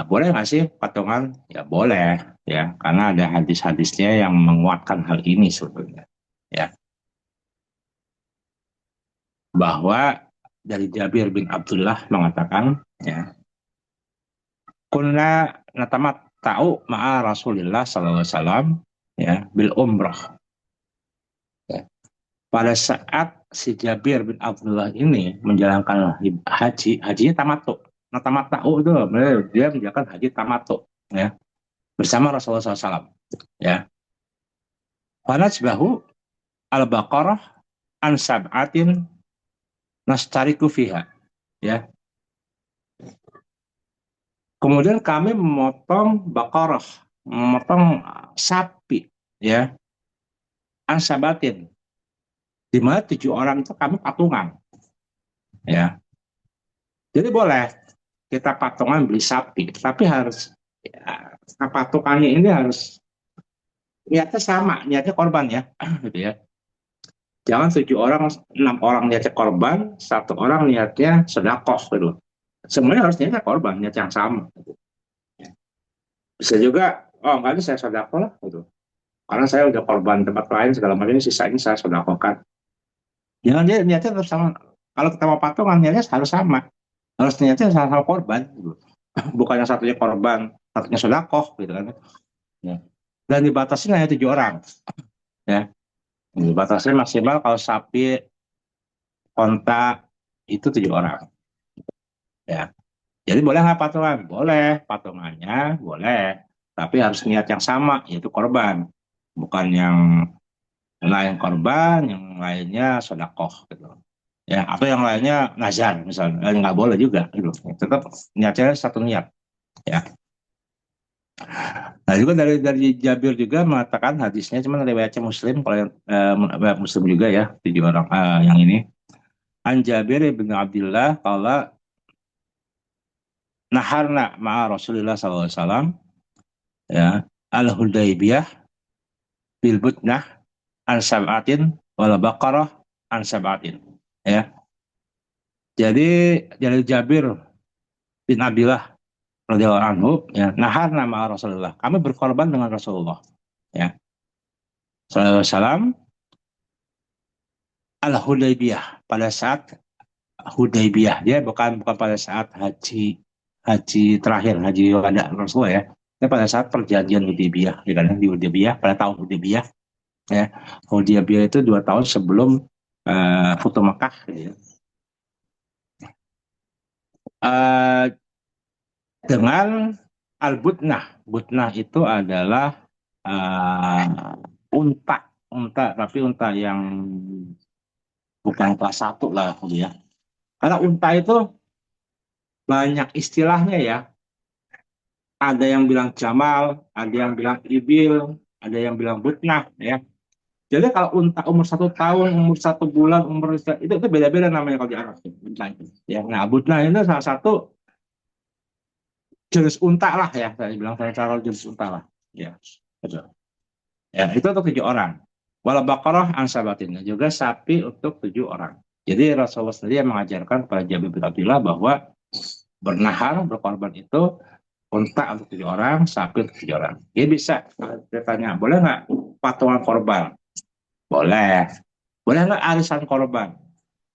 Boleh nggak sih patungan? Ya boleh, ya, karena ada hadis-hadisnya yang menguatkan hal ini sebetulnya. Ya, bahwa dari Jabir bin Abdullah mengatakan, ya, kunna natamat tahu ma'a Rasulillah sallallahu alaihi wasallam, ya, bil umrah. Ya. Pada saat si Jabir bin Abdullah ini menjalankan haji, hajinya tamattu. Nah, tamattu itu dia menjalankan haji tamattu, ya, bersama Rasulullah SAW. Ya, fanajbahu al-baqarah an sab'atin nastariku fiha. Ya, kemudian kami memotong baqarah, memotong sapi, ya, an sabatin. Di mana 7 orang itu kami patungan, ya. Jadi boleh kita patungan beli sapi, tapi harus, ya, patungannya ini harus niatnya sama, niatnya korban, ya, gitu ya. Jangan 7 orang, 6 orang niatnya korban, 1 orang niatnya sedekah gitu. Semuanya harus niatnya korban, niat yang sama. Gitu. Bisa juga, oh enggak ini saya sedekah lah gitu. Karena saya udah korban tempat lain segala macam ini sisa ini saya sedekahkan. Jangan dia niatnya tetap sama. Kalau kita mau patungan niatnya harus sama. Harus niatnya sama-sama korban. Gitu. Bukan yang satunya korban, satunya sedekah gitu kan. Ya. Dan dibatasi hanya 7 orang. Ya. Dibatasi maksimal kalau sapi kontak itu 7 orang. Ya. Jadi boleh nggak patungan? Boleh, patungannya boleh. Tapi harus niat yang sama, yaitu korban. Bukan yang lain korban, yang lainnya sodakoh gitu. Ya, atau yang lainnya nazar misalnya, nggak boleh juga gitu. Tetap niatnya satu niat. Ya. Nah juga dari Jabir juga mengatakan hadisnya, cuman riwayatnya Muslim, kalau yang Muslim juga ya 7 orang yang ini. An Jabir bin Abdullah kalau naharna ma'a Rasulullah SAW, ya, al Hudaybiyah bil butnah an sab'atin wal baqarah an sab'atin, ya. Jadi dari Jabir bin Abdullah radhiyallahu anhu, ya, nahar nama Rasulullah, kami berkorban dengan Rasulullah, ya, sallallahu alaihi wasallam al Hudaybiyah, pada saat Hudaybiyah, dia bukan pada saat haji, haji terakhir, haji wada Rasulullah, ya. Ini pada saat perjanjian Hudaybiyah, di Hudaybiyah pada tahun Hudaybiyah, ya. Hudaybiyah itu 2 tahun sebelum Futuh Mekah, gitu ya. Uh, dengan al-butnah. Butnah itu adalah unta, unta, tapi unta yang bukan kelas 1 lah, gitu ya. Karena unta itu banyak istilahnya, ya. Ada yang bilang jamal, ada yang bilang ibil, ada yang bilang butnah, ya. Jadi kalau unta umur 1 tahun, umur 1 bulan, umur itu beda-beda namanya kalau di Arab. Unta itu. Ya, nah butnah itu salah satu jenis unta lah, ya. Saya bilang saya cara jenis unta lah. Ya, betul. Ya, itu untuk 7 orang. Wal baqarah an sabatin, juga sapi untuk 7 orang. Jadi Rasulullah sendiri yang mengajarkan kepada Jabir bin Abdullah bahwa bernahar, berkorban itu unta untuk 7 orang, sapi untuk 7 orang. Dia bisa, dia tanya, boleh nggak patungan korban? Boleh. Boleh nggak arisan korban?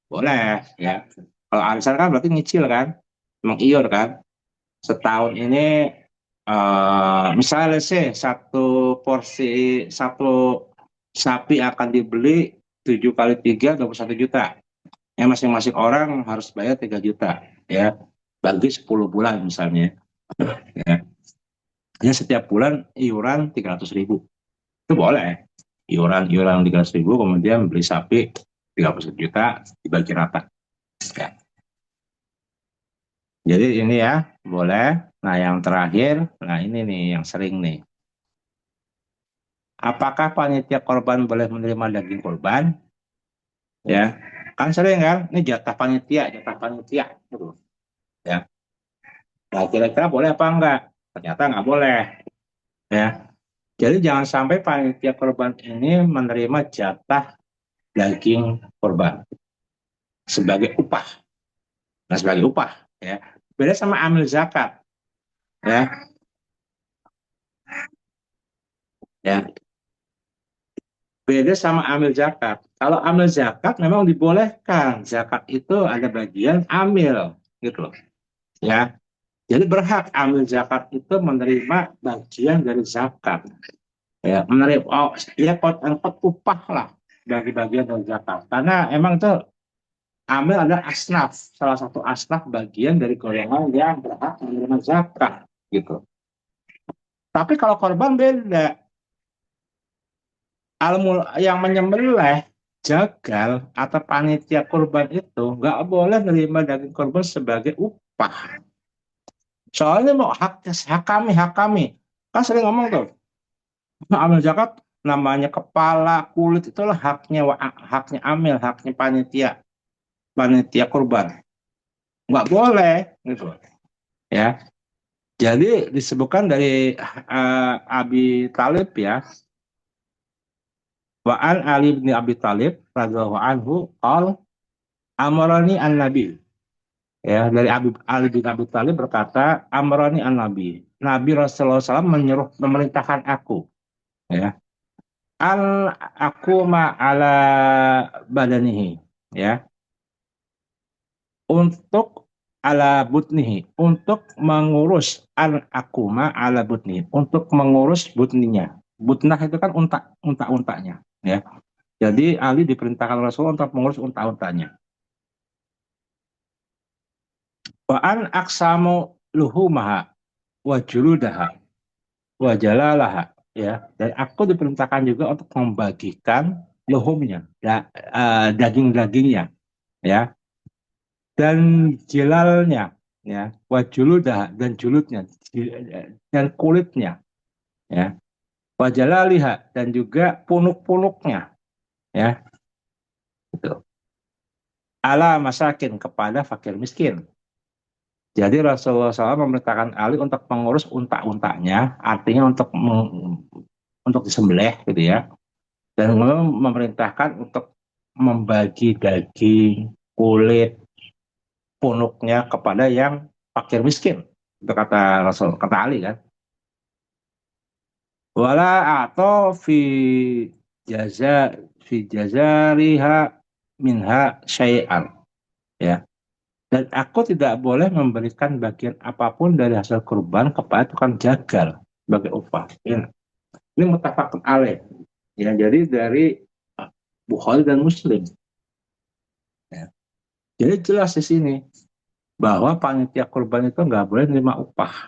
Boleh, ya. Kalau arisan kan berarti nyicil kan, mengiur kan. Setahun ini misalnya sih satu sapi akan dibeli 7 kali 3 21 juta. Ya masing-masing orang harus bayar 3 juta, ya, bagi 10 bulan misalnya. Ya. Ya setiap bulan iuran 300 ribu, itu boleh. Iuran 300 ribu, kemudian beli sapi 31 juta dibagi rata. Ya. Jadi ini ya boleh. Nah yang terakhir, nah ini nih yang sering nih. Apakah panitia korban boleh menerima daging korban? Ya, kan sering kan? Ini jatah panitia, gitu. Ya, nah kira-kira boleh apa enggak? Ternyata nggak boleh. Ya, jadi jangan sampai panitia korban ini menerima jatah daging korban sebagai upah. Nah, sebagai upah, ya. Beda sama amil zakat. ya, ya. Beda sama amil zakat. Kalau amil zakat memang dibolehkan. Zakat itu ada bagian amil, gitu loh. Ya, jadi berhak amil zakat itu menerima bagian dari zakat. Ya, menerima, oh, ya quote upah lah dari bagian dari zakat. Karena emang itu amil adalah asnaf, salah satu asnaf bagian dari golongan yang berhak menerima zakat, gitu. Tapi kalau korban beda. Yang menyembelih jagal atau panitia kurban itu nggak boleh menerima daging kurban sebagai upah. Soalnya mau hak kami. Kan sering ngomong tuh, amil zakat namanya kepala, kulit itulah haknya amil, haknya panitia kurban. Nggak boleh gitu ya. Jadi disebutkan dari Abi Talib ya, Wa'an Ali bin Abi Talib radhiyallahu anhu qol amarani an-nabi. Ya, dari Ali bin Abi Thalib berkata, Amrani an Nabi. Nabi Rasulullah SAW memerintahkan aku. Ya, al aku ala badanihi. Ya, untuk ala butnihi. Untuk mengurus akuma ala butnihi. Untuk mengurus butninya. Butnah itu kan unta-untanya. Ya, jadi Ali diperintahkan Rasulullah untuk mengurus unta-untanya. Wa'an aksamu luhumaha wa juludaha wajalalaha, ya, dan aku diperintahkan juga untuk membagikan luhumnya, daging-dagingnya, ya, dan jilalnya, ya, wajuludah dan julutnya, dan kulitnya, ya, wajalaliha dan juga punuk-punuknya, ya, itu ala masakin kepada fakir miskin. Jadi Rasulullah SAW memerintahkan Ali untuk mengurus unta-untanya, artinya untuk disembelih gitu ya, dan memerintahkan untuk membagi daging, kulit, punuknya kepada yang fakir miskin. Itu kata Rasul, kata Ali kan. Wala atau jaza fi jazariha minha syai'an. Ya. Dan aku tidak boleh memberikan bagian apapun dari hasil kurban kepada tukang jagal sebagai upah. Ya. Ini muttafaqun alaih. Ya, jadi dari Bukhari dan Muslim. Ya. Jadi jelas di sini bahwa panitia kurban itu nggak boleh menerima upah.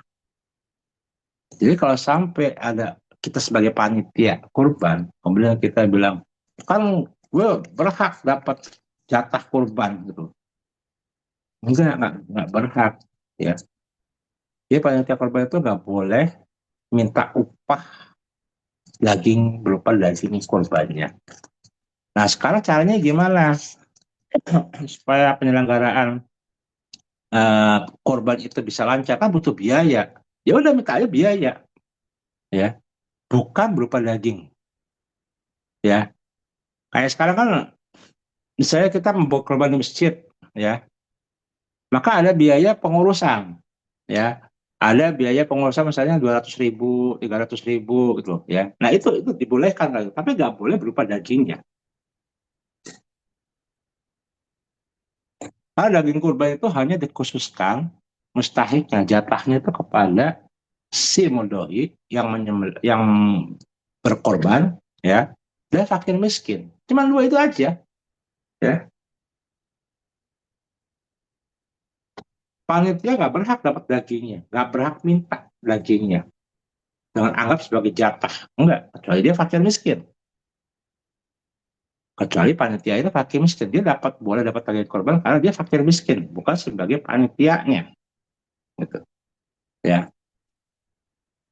Jadi kalau sampai ada kita sebagai panitia kurban, kemudian kita bilang, kan gue berhak dapat jatah kurban gitu. Nggak berhak. Ya. Jadi panitia kurban itu nggak boleh minta upah daging berupa daging kurbannya. Nah sekarang caranya gimana supaya penyelenggaraan korban itu bisa lancar, kan butuh biaya. Ya udah minta aja biaya, ya, bukan berupa daging, ya. Kayak sekarang kan, misalnya kita membawa korban di masjid, ya, maka ada biaya pengurusan, ya. Ada biaya pengurusan misalnya 200.000, 300.000 gitu, ya. Nah itu dibolehkan, tapi nggak boleh berupa dagingnya. Karena daging kurban itu hanya dikhususkan mustahiknya, jatahnya itu kepada si mudhoi yang berkorban, ya, dan fakir miskin. Cuma dua itu aja, ya. Panitia nggak berhak dapat dagingnya, nggak berhak minta dagingnya dengan anggap sebagai jatah, enggak, kecuali dia fakir miskin. Kecuali panitia itu fakir miskin, dia boleh dapat daging korban karena dia fakir miskin, bukan sebagai panitianya, gitu, ya,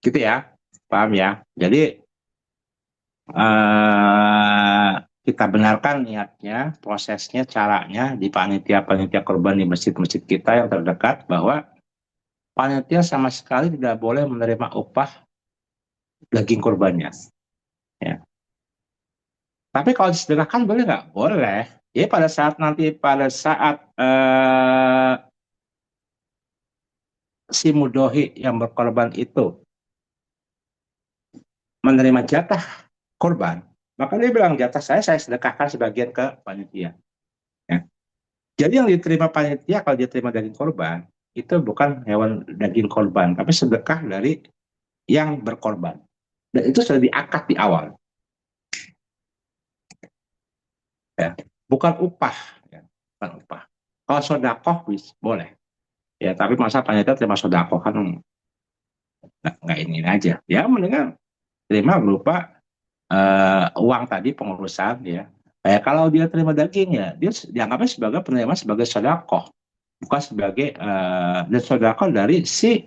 gitu ya, paham ya. Jadi eh, kita benarkan niatnya, prosesnya, caranya di panitia-panitia korban di masjid-masjid kita yang terdekat, bahwa panitia sama sekali tidak boleh menerima upah daging korbannya. Ya. Tapi kalau disedekahkan boleh nggak? Boleh. Ya pada saat si mudohi yang berkorban itu menerima jatah korban, maka dia bilang jatah saya sedekahkan sebagian ke panitia. Ya. Jadi yang diterima panitia kalau dia terima daging korban itu bukan hewan daging korban, tapi sedekah dari yang berkorban. Dan itu sudah diakad di awal, ya. Bukan upah, ya. Bukan upah. Kalau sodakoh boleh, ya. Tapi masa panitia terima sodakoh kan nggak ini aja. Ya mendingan terima berupa uang tadi pengurusan, ya. Kayak kalau dia terima daging ya, dia dianggapnya sebagai penerima sebagai sodakoh, bukan sebagai dan sodakoh dari si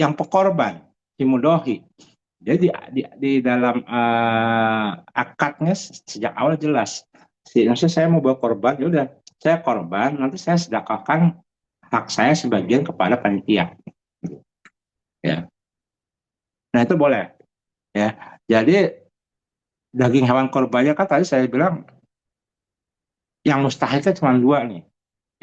yang pekorban, si mudohi. Jadi di dalam akadnya sejak awal jelas. Maksudnya saya mau bawa korban, ya udah saya korban, nanti saya sedekahkan hak saya sebagian kepada panitia. Ya, nah itu boleh. Ya, jadi daging hewan korbannya kan tadi saya bilang yang mustahil itu cuma dua nih.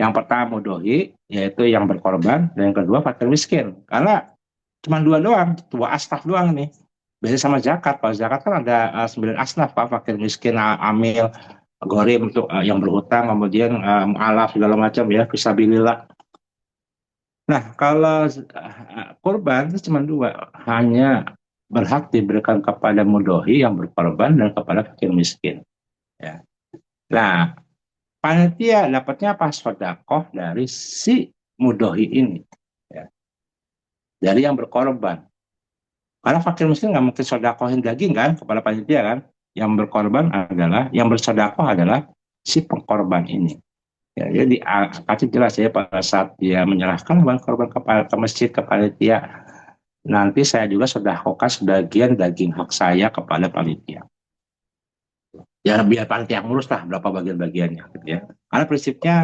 Yang pertama mudohi, yaitu yang berkorban, dan yang kedua fakir miskin. Karena cuma dua doang, dua asnaf doang nih. Beda sama zakat. Kalau zakat kan ada 9 asnaf, Pak. Fakir miskin, amil, gorim untuk yang berhutang, kemudian mu'alaf segala macam ya, fisabilillah. Nah, kalau kurban itu cuma dua, hanya berhak diberikan kepada mudohi yang berkorban dan kepada fakir miskin. Ya. Nah, panitia dapatnya apa? Sodakoh dari si mudohi ini, ya. Dari yang berkorban. Karena fakir miskin nggak mungkin sodakohin daging kan kepada panitia kan. Yang berkorban adalah, yang bersodakoh adalah si pengkorban ini. Ya, jadi kasih jelas ya pada saat dia menyerahkan hewan korban ke masjid ke panitia, nanti saya juga sedekahkan sebagian daging hak saya kepada panitia. Ya biar panitia yang ngurus lah berapa bagian-bagiannya gitu ya. Karena prinsipnya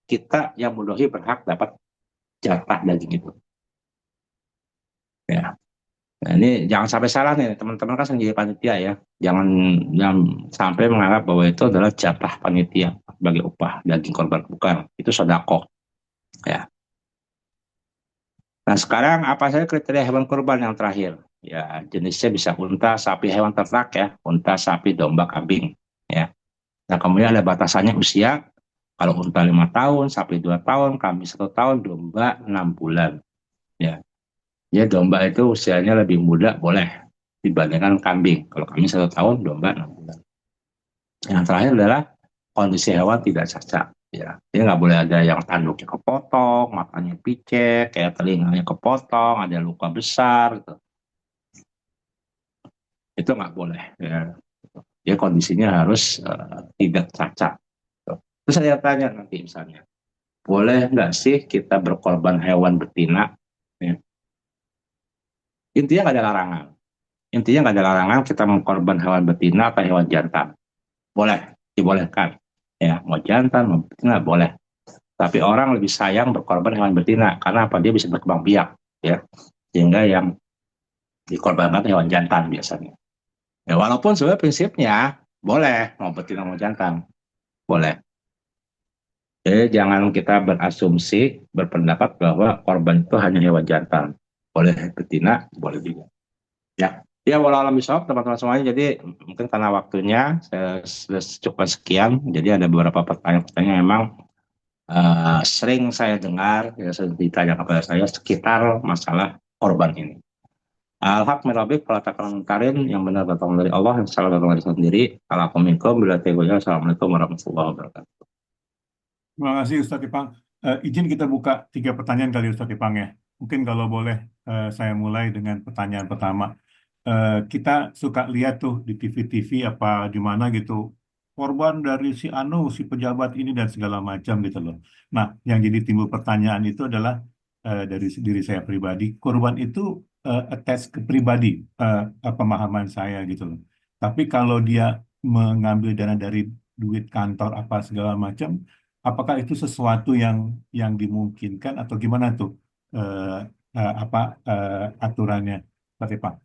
kita yang mudohi berhak dapat jatah daging itu. Ya. Nah, ini jangan sampai salah nih teman-teman kan sendiri panitia ya. Jangan sampai menganggap bahwa itu adalah jatah panitia sebagai upah daging korban, bukan. Itu sedekah ya. Nah, sekarang apa saja kriteria hewan kurban yang terakhir? Ya, jenisnya bisa unta, sapi, hewan ternak ya, unta, sapi, domba, kambing. Ya. Nah, kemudian ada batasannya usia. Kalau unta 5 tahun, sapi 2 tahun, kambing 1 tahun, domba 6 bulan. Ya, ya domba itu usianya lebih muda boleh dibandingkan kambing. Kalau kambing 1 tahun, domba 6 bulan. Yang terakhir adalah kondisi hewan tidak cacat. Ya, jadi nggak boleh ada yang tanduknya kepotong, matanya picek, kayak telinganya kepotong, ada luka besar, gitu. Itu nggak boleh. Ya, ya kondisinya harus tidak cacat. Gitu. Terus saya tanya nanti misalnya, boleh nggak sih kita berkorban hewan betina? Ya. Intinya nggak ada larangan. Intinya nggak ada larangan kita mengkorban hewan betina atau hewan jantan. Boleh, dibolehkan. Ya, mau jantan, mau betina, boleh. Tapi orang lebih sayang berkorban hewan betina karena apa? Dia bisa berkembang biak, ya. Sehingga yang dikorbankan hewan jantan biasanya. Ya, walaupun sebenarnya prinsipnya boleh mau betina mau jantan, boleh. Jadi jangan kita berasumsi berpendapat bahwa korban itu hanya hewan jantan. Boleh betina, boleh juga. Ya, ya walau alam bisawab teman-teman semuanya. Jadi mungkin karena waktunya saya sudah cukup sekian. Jadi ada beberapa pertanyaan-pertanyaan yang memang sering saya dengar, ya sering ditanya kepada saya sekitar masalah korban ini. Al-haq min rabbik, kalau tak komentarin yang benar datang dari Allah, yang salah datang dari saya sendiri. Alaikuminkum, bila tegonya. Assalamualaikum warahmatullahi wabarakatuh. Terima kasih Ustadz Ipang. Izin kita buka 3 pertanyaan kali Ustadz Ipang ya. Mungkin kalau boleh saya mulai dengan pertanyaan pertama. Kita suka lihat tuh di TV-TV apa di mana gitu korban dari si Anu, si pejabat ini dan segala macam gitu loh. Nah, yang jadi timbul pertanyaan itu adalah dari diri saya pribadi, korban itu attach ke pribadi pemahaman saya gitu loh. Tapi kalau dia mengambil dana dari duit kantor apa segala macam, apakah itu sesuatu yang dimungkinkan atau gimana tuh eh, apa aturannya, Pak Ipang?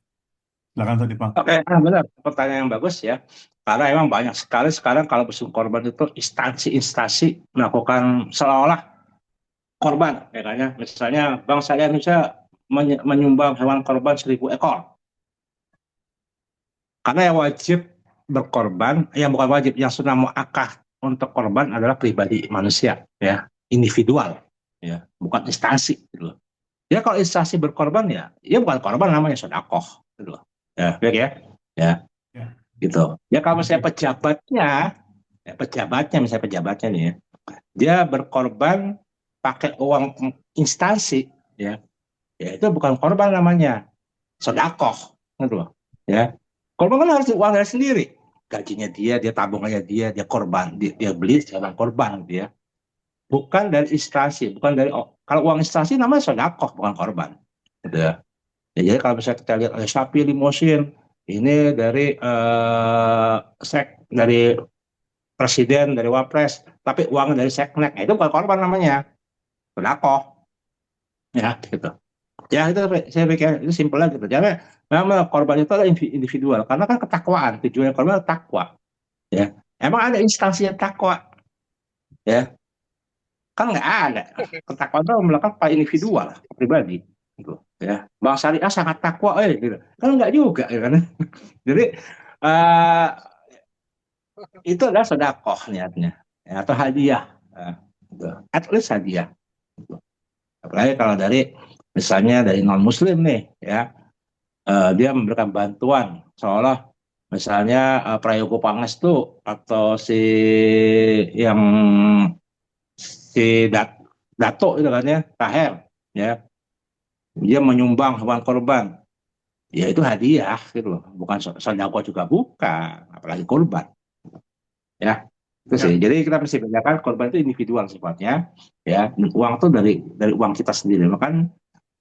Silakan Ustaz Ipang. Oke, benar. Pertanyaan yang bagus ya. Karena emang banyak sekali sekarang kalau berhubung korban itu instansi-instansi melakukan seolah-olah korban, ya kan ya. Misalnya bangsa Indonesia menyumbang hewan korban 1.000 ekor. Karena yang wajib berkorban, yang bukan wajib, yang sunnah muakkad untuk korban adalah pribadi manusia, ya, individual, ya, bukan instansi, gitu loh. Ya kalau instansi berkorban ya bukan korban namanya sedekah, gitu loh. Ya, baik ya, ya, Ya. gitu. Ya kalau misalnya Oke. pejabatnya misalnya pejabatnya nih ya, dia berkorban pakai uang instansi, ya, ya itu bukan korban namanya, sedekah, gitu loh. Ya, korban kan harus uang dari sendiri, gajinya dia tabungannya dia korban, dia beli sekarang korban, dia bukan dari instansi, bukan dari, kalau uang instansi namanya sedekah bukan korban, gitu ya. Ya, jadi kalau misalnya kita lihat ada Shopee Limousine, ini dari dari presiden, dari wapres, tapi uang dari seknek, nah, itu bukan korban namanya, sedekah, ya, gitu. Ya itu saya pikir itu simpel aja gitu. Jadi memang korban itu adalah individual, karena kan ketakwaan, tujuannya korban adalah takwa, ya. Emang ada instansi yang takwa, ya? Kan nggak ada. Ketakwaan itu melakukan pada individual, pribadi, gitu, ya. Bang Syariah sangat takwa, gitu. Kan nggak juga, ya kan? Jadi eh, itu adalah sedekah niatnya, ya, atau hadiah, gitu. At least hadiah, gitu. Apalagi kalau dari misalnya dari non Muslim nih, ya, dia memberikan bantuan seolah misalnya Prayogo Pangestu atau yang si Dato itu kan ya, Taher, ya, dia menyumbang hewan korban, ya itu hadiah, gitu loh, bukan sodako juga bukan, apalagi korban, ya, itu sih. Ya. Jadi kita mesti bedakan korban itu individual sifatnya, ya, uang itu dari uang kita sendiri. Makan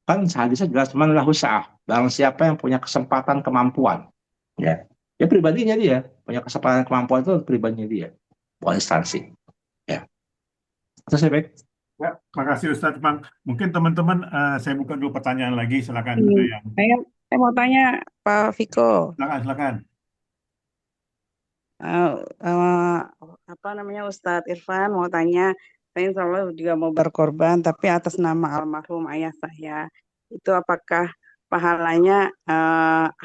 kan hadisnya jelas, man lahu sa'ah, barang siapa yang punya kesempatan kemampuan, ya, ya pribadinya dia punya kesempatan kemampuan, itu pribadinya dia, bukan instansi, ya. Itu saya baik. Ya, makasih Ustadz Bang. Mungkin teman-teman, saya buka dulu pertanyaan lagi. Silakan Hmm, ada yang saya mau tanya Pak Viko, silakan. eh, eh, apa namanya Ustadz Irfan mau tanya, saya insya Allah juga mau berkorban, tapi atas nama almarhum ayah saya, itu apakah pahalanya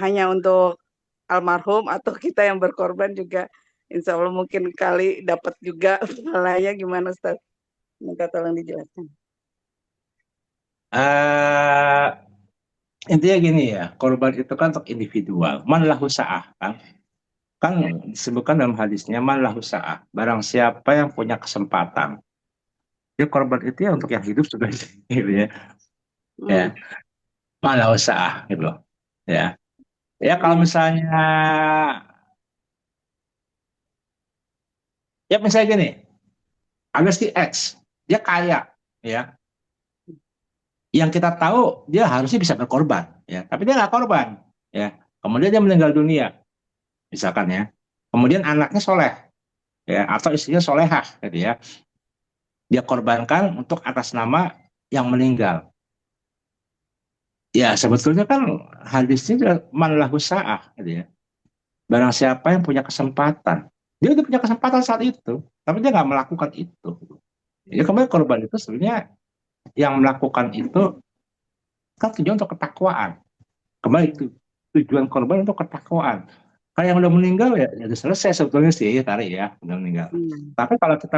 hanya untuk almarhum atau kita yang berkorban juga, insya Allah mungkin kali dapat juga pahalanya, gimana Ustadz? Minta tolong dijelaskan. Eh, Intinya gini ya, korban itu kan untuk individual, man lahu sa'ah, kan Ya. disebutkan dalam hadisnya, man lahu sa'ah, barang siapa yang punya kesempatan, ya korban itu ya untuk yang hidup sudah, gitu ya, ya, Hmm. man lahu sa'ah, gitu loh, ya. Ya kalau Ya. misalnya, ya misalnya gini, ada si X, dia kaya, ya, yang kita tahu dia harusnya bisa berkorban, ya, tapi dia nggak korban, ya, kemudian dia meninggal dunia, misalkan ya, kemudian anaknya soleh, ya, atau istrinya solehah, gitu ya, dia korbankan untuk atas nama yang meninggal. Ya sebetulnya kan hadisnya man lahu sa'ah, gitu ya, barang siapa yang punya kesempatan, dia udah punya kesempatan saat itu, tapi dia nggak melakukan itu. Ya kembali korban itu sebenarnya yang melakukan itu kan tujuan untuk ketakwaan. Kembali itu tujuan korban untuk ketakwaan. Kalau yang udah meninggal ya udah selesai sebetulnya sih, tarik ya, udah meninggal. Hmm. Tapi kalau kita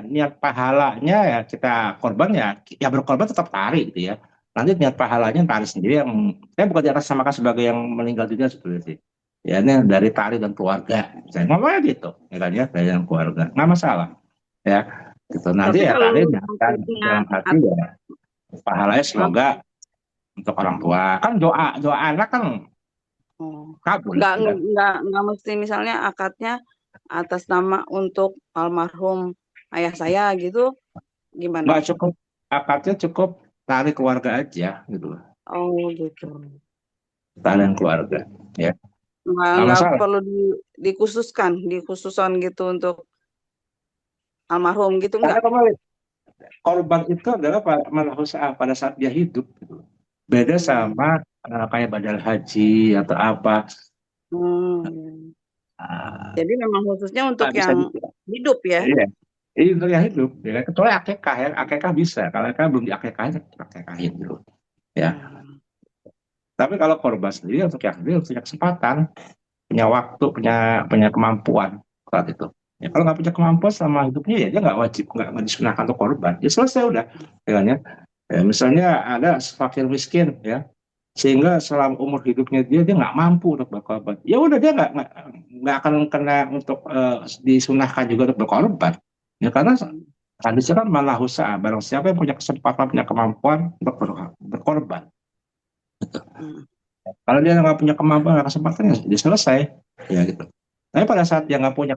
niat pahalanya ya kita korban ya berkorban tetap tarik gitu ya. Nanti niat pahalanya tarik sendiri, yang saya bukan di atas samakan sebagai yang meninggal dunia sebetulnya sih. Ya ini dari tarik dan keluarga. Saya ngomongnya gitu, ya kan ya, dari yang keluarga, nggak masalah. Ya, gitu. Nanti Tapi ya kalau tarik niatkan maksudnya dalam hati ya pahalanya semoga untuk orang tua. Kan doa doa anak kan oh, kabul, nggak ya. nggak mesti misalnya akadnya atas nama untuk almarhum ayah saya gitu, gimana? Nggak cukup, akadnya cukup tarik keluarga aja gitu loh, Oh gitu. tarian keluarga, ya, nggak Nggak masalah. perlu dikhususkan gitu untuk almarhum gitu Karena nggak? kembali korban itu adalah malah usaha pada saat dia hidup gitu. Beda Hmm. sama kayak badal haji atau apa. Hmm. Ah, Jadi memang khususnya untuk nggak bisa yang gitu. hidup ya. Iya, Ini untuk yang hidup, ya kan? Kecuali akekah ya, akekah bisa. Kalau akekah belum diakekahin, akekahin dulu, ya. Hmm. Tapi kalau korban sendiri untuk yang hidup punya kesempatan, punya waktu, punya kemampuan saat itu. Ya, kalau nggak punya kemampuan sama hidupnya ya dia nggak wajib, nggak disunahkan untuk korban. Ya selesai udah, ya kan ya. Ya, misalnya ada fakir miskin ya, sehingga selama umur hidupnya dia nggak mampu untuk berkorban. Ya udah dia nggak akan kena untuk disunahkan juga untuk berkorban. Ya karena hadisnya kan malah usaha, barang siapa yang punya kesempatan, punya kemampuan untuk berkorban. Hmm. Kalau dia nggak punya kemampuan, nggak kesempatan, ya dia selesai, ya gitu. Tapi pada saat dia nggak punya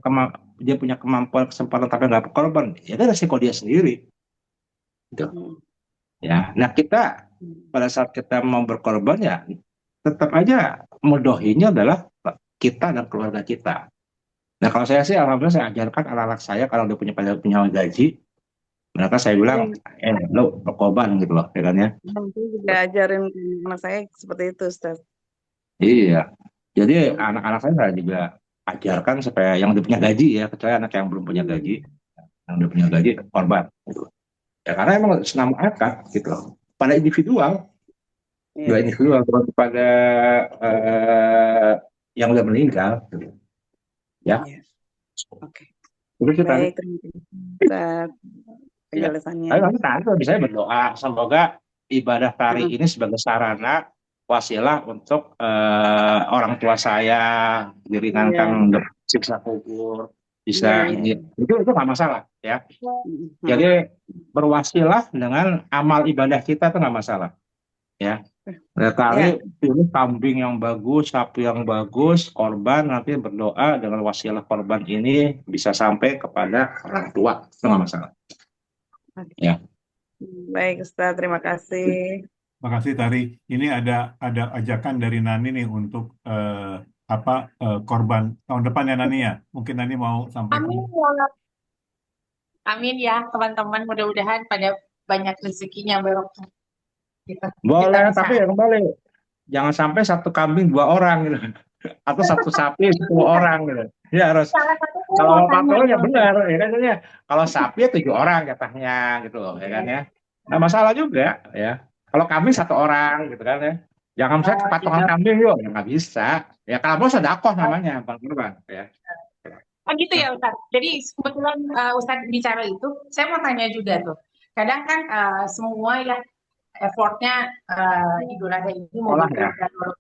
dia punya kemampuan, kesempatan tapi nggak berkorban, ya itu resiko dia sendiri, gitu. Hmm. Ya, nah kita pada saat kita mau berkorban ya tetap aja mudohinya adalah kita dan keluarga kita. Nah kalau saya sih alhamdulillah saya ajarkan anak-anak saya kalau udah punya gaji, mereka saya bilang, lo berkorban gitu loh, ya kan ya. Nanti juga ajarin anak saya seperti itu, Ustaz. Iya, jadi Hmm. anak-anak saya juga ajarkan supaya yang udah punya gaji ya, kecuali anak yang belum punya gaji, Hmm. yang udah punya gaji korban. Gitu. Ya karena emang senam akad gitu loh. Pada individual, Iya, dua iya. individual bukan kepada yang udah meninggal. Gitu. Ya, Iya. Oke. itu sih tadi. Baik, terima kasih, Ustaz, Ya. penjelasannya. Tapi nanti tadi bisa berdoa, semoga ibadah tari Heeh. ini sebagai sarana wasilah untuk orang tua saya Iya, diringankan untuk siksa kubur, iya, bisa iya. ini itu nggak masalah ya. Heeh. Heeh. Jadi berwasilah dengan amal ibadah kita itu nggak masalah ya. Nah, Ya, kali pilih kambing yang bagus, sapi yang bagus, korban nanti berdoa dengan wasilah korban ini bisa sampai kepada orang tua itu nggak masalah oke. ya. Baik, Ustaz, terima kasih. Makasih Tari. Ini ada ajakan dari Nani nih untuk apa korban tahun depan ya Nani ya. Mungkin Nani mau sampaikan. Amin ya, amin ya teman-teman. Mudah-mudahan pada banyak rezekinya barokah gitu. Kita Boleh, bisa. tapi ya kembali jangan sampai satu kambing dua orang gitu, atau satu sapi 10 orang gitu. Ya harus Salah satu saya kalau mau mau tanya patrol nih ya Ustaz. benar ya kan ya. Kalau sapi ya 7 orang jatahnya gitu loh ya kan Iya. ya. Nggak masalah juga ya. Kalau kambing 1 orang gitu kan ya. Jangan misalnya Oh, gitu. kepatungan kambing yuk, ya nggak bisa. Ya kalau mau sedekah namanya bang Nurban ya. Oh gitu ya Ustaz. Jadi kebetulan Ustaz bicara itu, saya mau tanya juga tuh. Kadang kan semua ya effortnya Idul Adha ini mau Sekolah ya. berkurban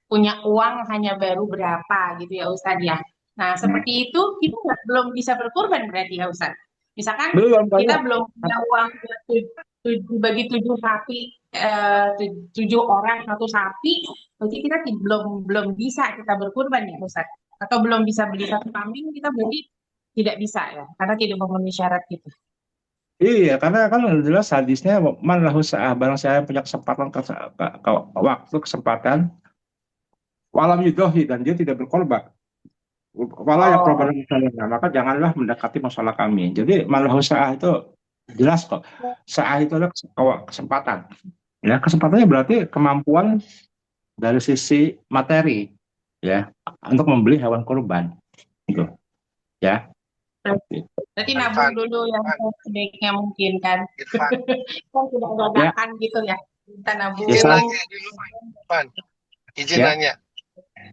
punya uang hanya baru berapa gitu ya Ustaz ya. Nah seperti itu kita belum bisa berkurban berarti ya Ustaz. Misalkan Belum kita banyak. belum punya uang bagi 7 sapi, 7 orang 1 sapi, berarti kita belum bisa kita berkurban ya Ustaz. Atau belum bisa beli 1 kambing, kita berarti tidak bisa ya, karena tidak memenuhi syarat gitu. Iya, karena kan jelas hadisnya man lahu sa'ah barang saya punya kesempatan waktu kesempatan walam yudohi dan dia tidak berkorban. Walau ya Oh, korban misalnya, maka janganlah mendekati masalah kami. Jadi malahu sa'ah itu jelas kok. Sa'ah itu adalah kesempatan. Ya, kesempatannya berarti kemampuan dari sisi materi ya untuk membeli hewan kurban gitu ya. berarti nabung Irfan, dulu yang sebaiknya mungkin kan. Irfan, Kan tidak Ya, dadakan gitu ya. Kita nabung. ya izin salah. nanya dulu, Pak. Irfan, izin Ya, nanya.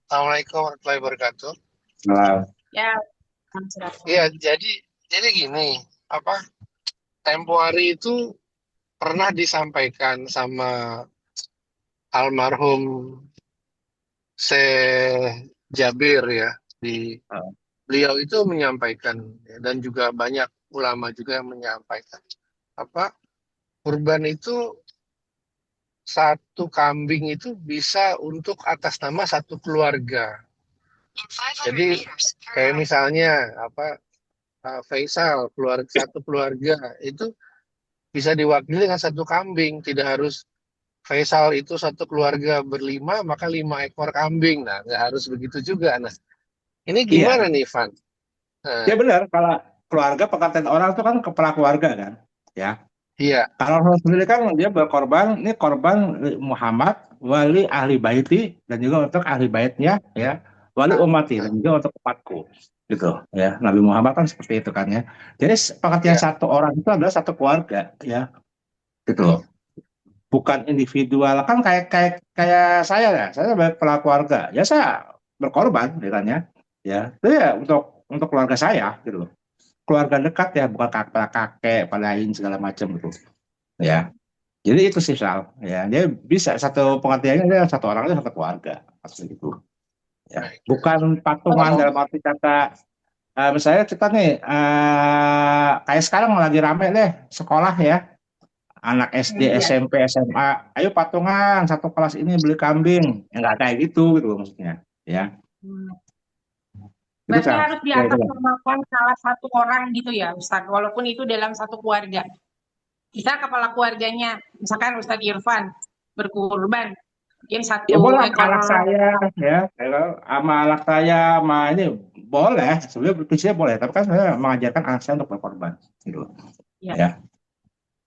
Assalamualaikum warahmatullahi wabarakatuh. salah. Ya, Iya, jadi gini, apa tempo hari itu pernah disampaikan sama almarhum Syekh Jabir ya, beliau itu menyampaikan ya, dan juga banyak ulama juga yang menyampaikan apa kurban itu 1 kambing itu bisa untuk atas nama 1 keluarga. Jadi kayak misalnya apa Faisal keluarga 1 keluarga itu bisa diwakili dengan 1 kambing, tidak harus Faisal itu 1 keluarga berlima maka 5 ekor kambing. Nah, nggak harus begitu juga. Nah, ini Iya, gimana nih, Van? ya Nah, benar. Kalau keluarga pengantin orang itu kan kepala keluarga kan, ya. iya, Kalau Rasul sendiri kan dia berkorban, ini korban Muhammad, wali ahli baiti dan juga untuk ahli baitnya, ya, wali umati dan juga untuk umatku. gitu ya. Nabi Muhammad kan seperti itu kan ya. Jadi pengertian Ya, satu orang itu adalah satu keluarga ya, gitu loh. Bukan individual kan kayak kayak kayak saya sebagai kepala keluarga ya saya berkorban ya itu ya untuk keluarga saya gitu loh, keluarga dekat ya, bukan kakek pada lain segala macam gitu ya. Jadi itu sih Sal ya, dia bisa satu pengertiannya dia satu orang itu satu keluarga maksud itu ya, baik. bukan patungan Oh, dalam arti kata misalnya kita nih kayak sekarang lagi rame deh sekolah ya, anak SD, iya. SMP, SMA, ayo patungan satu kelas ini beli kambing. Ya, nggak kayak gitu loh maksudnya. Ya, Hmm. itu Berarti Sal. harus Ya, itu. diatasnamakan salah satu orang gitu ya, Ustadz, walaupun itu dalam satu keluarga. Kita kepala keluarganya, misalkan Ustadz Irfan berkurban, mungkin Ya satu boleh sama ekor. anak saya ya, kalau sama anak saya sama ini boleh, sebenarnya prinsipnya boleh, tapi kan saya mengajarkan anak saya untuk berkorban gitu. Ya, Ya.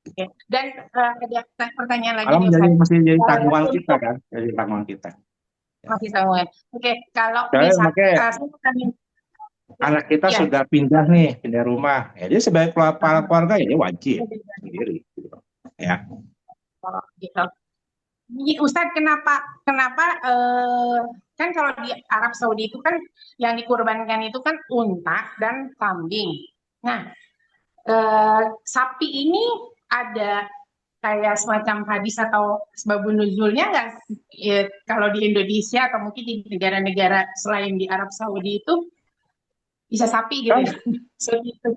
oke. Dan ada pertanyaan lagi Kalau nih menjadi Ustadz. mesti jadi Eh, tanggungan kita untuk kan, jadi tanggungan kita. Ya. masih sama. Oke, kalau Saya bisa, makanya saya bertanya, anak kita ya, sudah pindah nih, pindah rumah. Ya, dia sebagai kepala keluarga ya dia wajib sendiri. Gitu. Ya. gitu. Ustadz, kenapa kenapa kan kalau di Arab Saudi itu kan yang dikurbankan itu kan unta dan kambing. Nah, sapi ini ada kayak semacam hadis atau sebabun nuzulnya nggak? Ya, kalau di Indonesia atau mungkin di negara-negara selain di Arab Saudi itu bisa sapi gitu Kan ya? Seperti itu.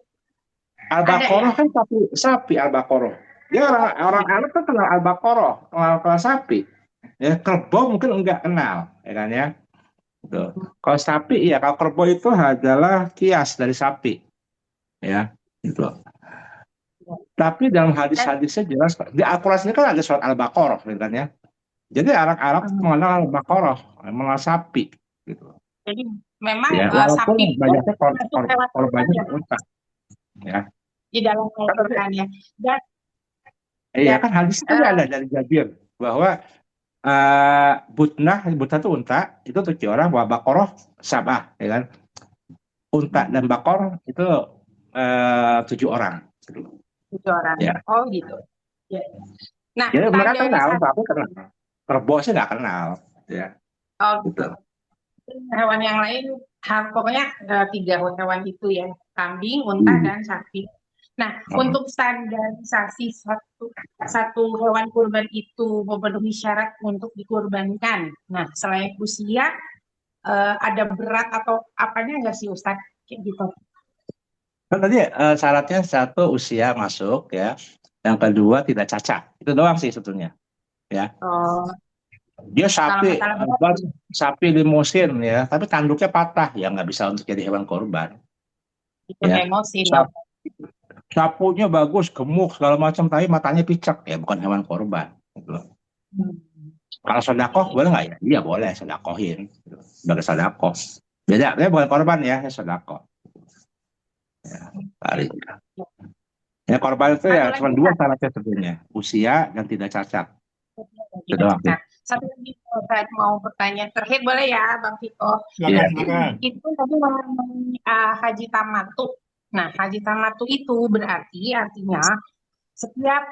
Ada ya? Al-Baqarah kan sapi Al-Baqarah. Dia orang Arab kan kenal Al-Baqarah, kenal sapi. Ya, kerbau mungkin enggak kenal, ya kan ya. Gitu. Kalau sapi ya, kalau kerbau itu adalah kias dari sapi, ya. Gitu. Tapi dalam Dan hadis-hadisnya jelas di Al-Quran ini kan ada surat Al-Baqarah, ya kan ya. Jadi orang Arab mengenal Al-Baqarah, mengenal sapi, gitu. jadi memang Ya, walaupun sapi itu banyaknya masuk lewat korbannya ya unta, ya. di dalam Kan, Al-Quran ya. Dan iya dan kan hadisnya kan eh, ada dari Jabir bahwa butnah itu unta itu 7 orang, wa bakoroh sabah, ya kan? Unta dan bakor itu 7 orang. tujuh orang. Ya, Oh gitu. Ya. Nah, jadi mereka kenal, standarisasi tapi kenal. Kerbau sih nggak kenal, ya, oh, gitu. hewan yang lain, pokoknya tiga hewan itu ya, kambing, unta, Hmm. dan sapi. Nah, untuk standarisasi satu hewan kurban itu memenuhi syarat untuk dikurbankan. Nah, selain usia, ada berat atau apanya nggak sih Ustadz? Kayak gitu. Kan tadi syaratnya satu usia masuk ya, yang kedua tidak cacat, itu doang sih sebetulnya, ya. Oh, Dia kalau sapi masalah berat, sapi limusin ya, tapi tanduknya patah ya nggak bisa untuk jadi hewan korban, itu ya. emosi ya. Sap- Sapunya bagus, gemuk segala macam, tapi matanya picek ya, bukan hewan korban. Gitu. Hmm. Kalau sodakoh boleh nggak ya? Iya boleh sodakohin, gitu. Sebagai sodakoh. Beda, dia bukan korban ya, sodakoh. Ya, paling. Ya korban itu Satu ya lagi cuma 2 Pak, syaratnya sebenarnya, usia dan tidak cacat. Itu tidak doang sih. cacat. Satu lagi saya mau bertanya terakhir boleh ya Bang Vito? Iya. Silakan. Itu tadi mengenai haji tamatu. Nah, haji tamatu itu berarti artinya setiap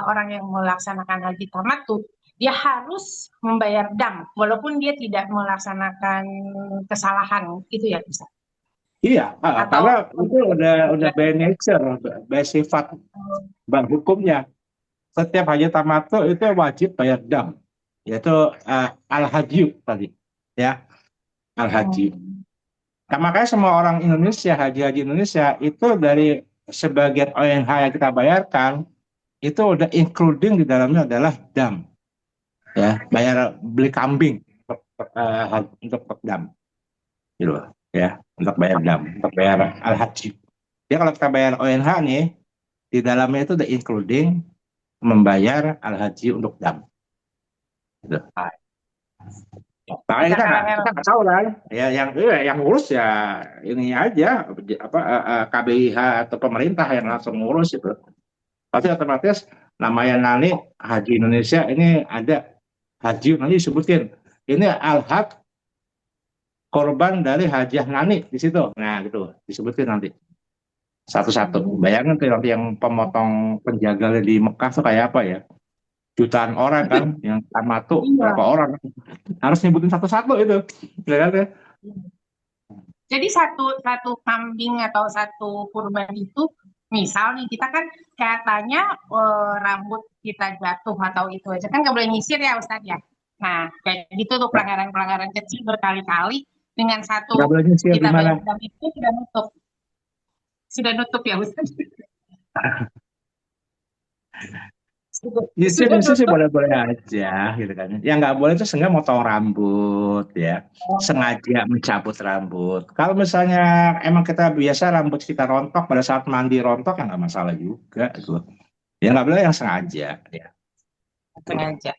orang yang melaksanakan haji tamatu dia harus membayar dam walaupun dia tidak melaksanakan kesalahan gitu ya Ustaz? Iya, karena Atau itu udah by nature, by sifat, bang hukumnya. Setiap haji tamattu itu wajib bayar dam, yaitu al-haji tadi, ya al-haji. Nah, makanya semua orang Indonesia, haji-haji Indonesia itu dari sebagian ONH yang kita bayarkan itu udah including di dalamnya adalah dam, ya bayar beli kambing untuk dam, gitu loh, ya untuk bayar dam, untuk bayar al-haji. Ya kalau kita bayar ONH nih di dalamnya itu udah including membayar al-haji untuk dam. Gitu. Makanya tidak kalah kita heran. nggak tahu kan, ya yang ngurus ya ini aja apa KBIH atau pemerintah yang langsung ngurus itu. Tapi otomatis namanya nanti haji Indonesia ini ada haji nanti disebutin ini al-haq korban dari Hajah Nani di situ. Nah, gitu disebutkan nanti satu-satu. Bayangin tuh nanti yang pemotong penjagalnya di Mekah tuh kayak apa ya? Jutaan orang kan, yang tamatu Iya. berapa orang? Harus nyebutin satu-satu itu. Ya kan, ya? Jadi satu kambing atau satu kurban itu, misal nih kita kan katanya rambut kita jatuh atau itu aja kan nggak boleh nyisir ya Ustadz ya. Nah kayak gitu tuh pelanggaran-pelanggaran kecil berkali-kali dengan Nggak satu boleh nyisir kita gimana? bayar dam itu sudah nutup ya Ustadz. Nyisir Sudah nyisir sih nutup. boleh-boleh aja gitu kan. Yang nggak boleh itu sengaja motong rambut ya, sengaja mencabut rambut. Kalau misalnya emang kita biasa rambut kita rontok pada saat mandi rontok ya nggak masalah juga gitu. Ya nggak boleh yang sengaja ya. Sengaja.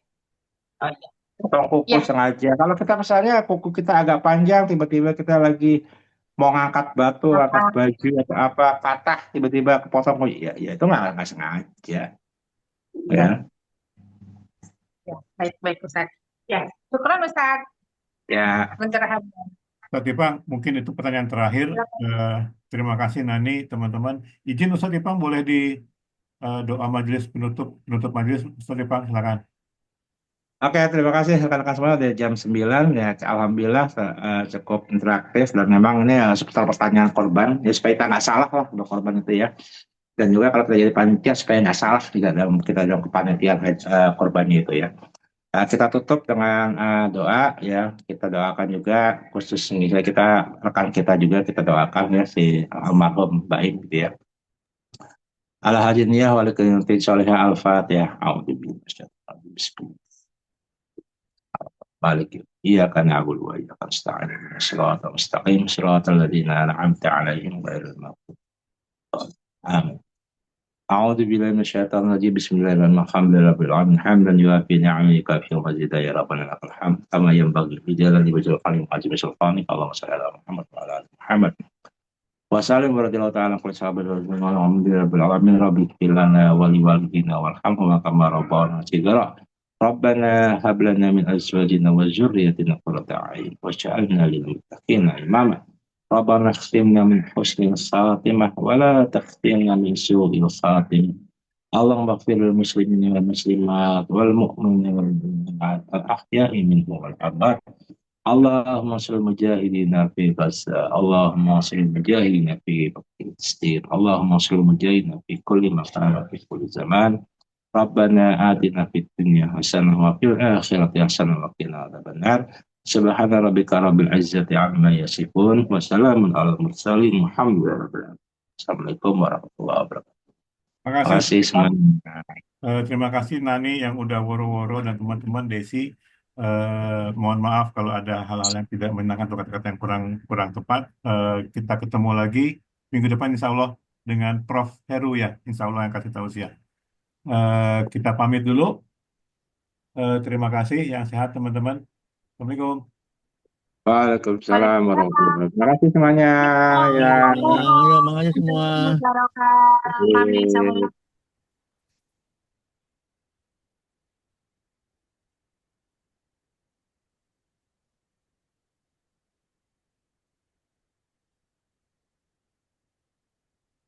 Oh, iya. Potong kuku Ya, sengaja. Kalau kita misalnya kuku kita agak panjang, tiba-tiba kita lagi mau ngangkat batu, angkat apa? baju atau apa, patah tiba-tiba kepotong, oh, ya itu nggak sengaja Ya, ya. ya. Baik Ustadz. Ya, syukur Ustadz. Ya, Pencerahan. Ustadz Ipang, mungkin itu pertanyaan terakhir. Terima kasih Nani, teman-teman. Izin Ustadz Ipang boleh di doa majelis penutup majelis, Ustadz Ipang, silakan. oke, terima kasih rekan-rekan semua. Udah jam 9 ya. Alhamdulillah cukup interaktif dan memang ini seputar pertanyaan korban. Ya supaya kita nggak salah lah untuk korban itu ya. Dan juga kalau terjadi panitia supaya nggak salah juga dalam kita dalam kepanitiaan korbannya itu ya. Kita tutup dengan doa ya. Kita doakan juga khusus misalnya kita rekan kita juga kita doakan ya si almarhum Baim gitu ya. Ala hadiniyah wa likulli solihah al-fatihah. A'udzubillahi minasyaitonir rajim. Bismillah. مالك إياك نعبد وإياك نستعين اهدنا الصراط المستقيم صراط الذين أنعمت عليهم غير المغضوب عليهم. آمين. أعوذ بالله من الشيطان الرجيم بسم الله الرحمن الرحيم الحمد لله رب العالمين حمدا يوافي نعمه يكافئ مزيدا يا ربنا لك الحمد كما ينبغي في جلال وجه القليم عظيم سلطانك اللهم صل على محمد وعلى آل محمد وسلم ورضي الله تعالى عن كل صحابة الحمد لله رب العالمين ربي اغفر لنا ولوالدينا وارحمهما كما ربونا صغارا ربنا هب لنا من أزواجنا وذريتنا قرة أعين واجعلنا للمتقين إماما ربنا اختمنا من حسن الخاتمة ولا تختمنا من سوء الخاتمة اللهم اغفر للمسلمين والمسلمات والمؤمنين والمؤمنات الأحياء منهم والأموات اللهم انصر المجاهدين في غزة اللهم انصر المجاهدين في فلسطين اللهم انصر المجاهدين في كل مكان وفي كل زمان ربنا آتنا في الدنيا حسنة وفي الآخرة حسنة وقنا عذاب النار سبحان ربك رب العزة عما يصفون وسلام على المرسلين والحمد لله رب العالمين. Assalamualaikum warahmatullahi wabarakatuh. Terima Terima kasih kasih Ustadz Ipang. semuanya. Terima kasih Nani yang udah woro-woro dan teman-teman Desi. Mohon maaf kalau ada hal-hal yang tidak menyenangkan atau kata-kata yang kurang tepat. Kita ketemu lagi minggu depan Insya Allah dengan Prof. Heru ya, Insya Allah yang kasih tausiah. Kita pamit dulu. Terima kasih, yang sehat teman-teman. Assalamualaikum. Waalaikumsalam warahmatullahi wabarakatuh. Terima kasih semuanya ya. Waalaikumsalam. Ya, makasih semua. Barokah. Amin. Assalamualaikum.